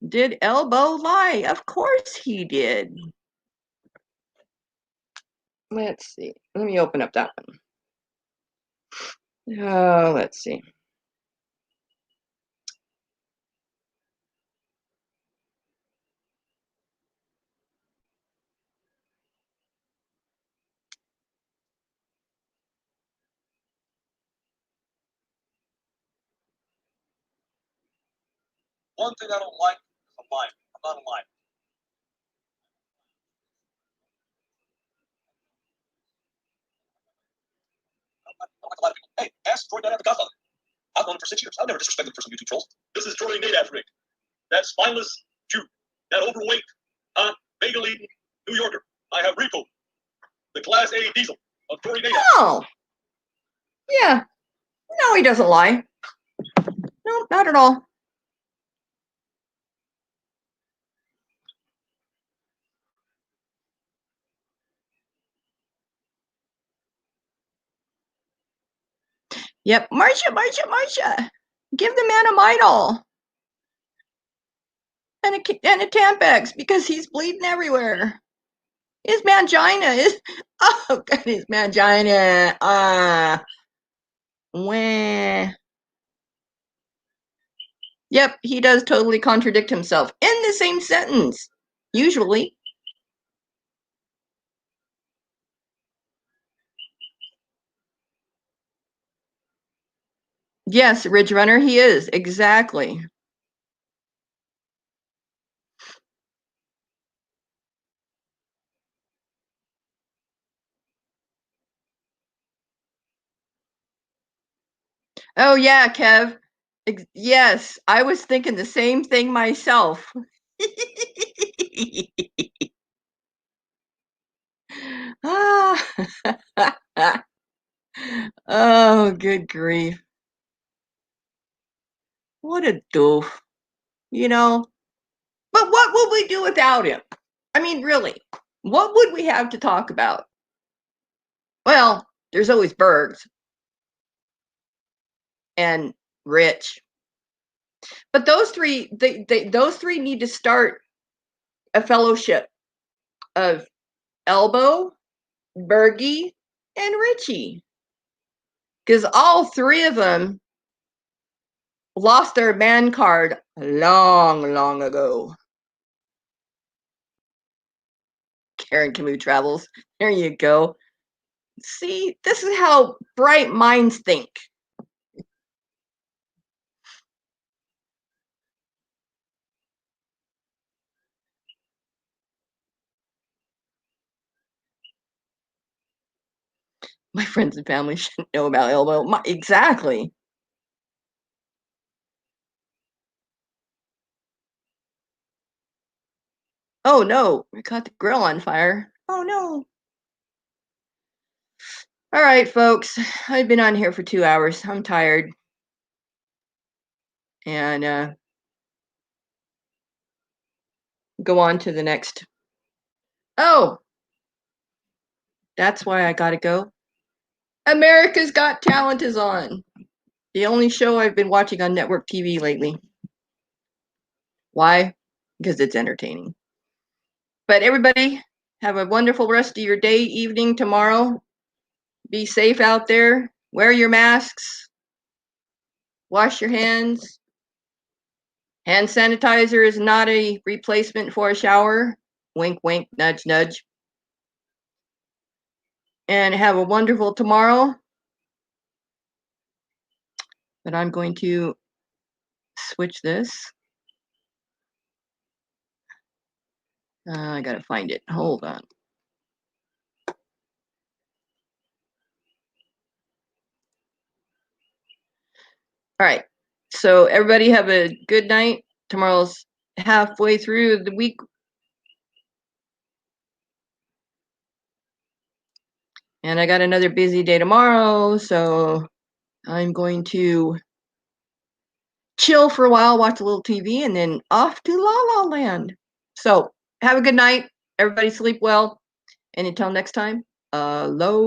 Did Elbo lie? Of course he did. Let's see. Let me open up that one. Oh, let's see. One thing I don't like is a liar. I'm not a liar. I'm like a lot of people. Hey, ask Troy Nate at the Godfather. I've known him for 6 years. I've never disrespected him for some YouTube trolls. This is Troy Nate Rick. That spineless Jew. That overweight, bagel eating New Yorker. I have Rico, the Class A diesel of Troy Nate. Oh. Yeah. No, he doesn't lie. No, not at all. Yep. Marcia. Give the man a Midol. And a Tampax because he's bleeding everywhere. His mangina is, oh, God, his mangina. Wah. Yep, he does totally contradict himself in the same sentence, usually. Yes, Ridge Runner, he is, exactly. Oh, yeah, Kev. Yes, I was thinking the same thing myself. Oh, good grief. What a doof. You know? But what would we do without him? I mean, really, what would we have to talk about? Well, there's always Bergs and Rich. But those three, those three need to start a fellowship of Elbo, Bergie, and Richie. Because all three of them lost their man card long ago. Karen Camus Travels. There you go. See, this is how bright minds think. My friends and family should know about Elbo. Exactly. Oh no, we caught the grill on fire. Oh no. All right, folks. I've been on here for 2 hours. I'm tired. And go on to the next. Oh, that's why I gotta go. America's Got Talent is on. The only show I've been watching on network TV lately. Why? Because it's entertaining. But everybody, have a wonderful rest of your day, evening, tomorrow. Be safe out there. Wear your masks. Wash your hands. Hand sanitizer is not a replacement for a shower. Wink, wink, nudge, nudge. And have a wonderful tomorrow. But I'm going to switch this. I gotta find it. Hold on. All right. So everybody have a good night. Tomorrow's halfway through the week. And I got another busy day tomorrow, so I'm going to chill for a while, watch a little TV, and then off to La La Land. So have a good night. Everybody sleep well. And until next time, aloha.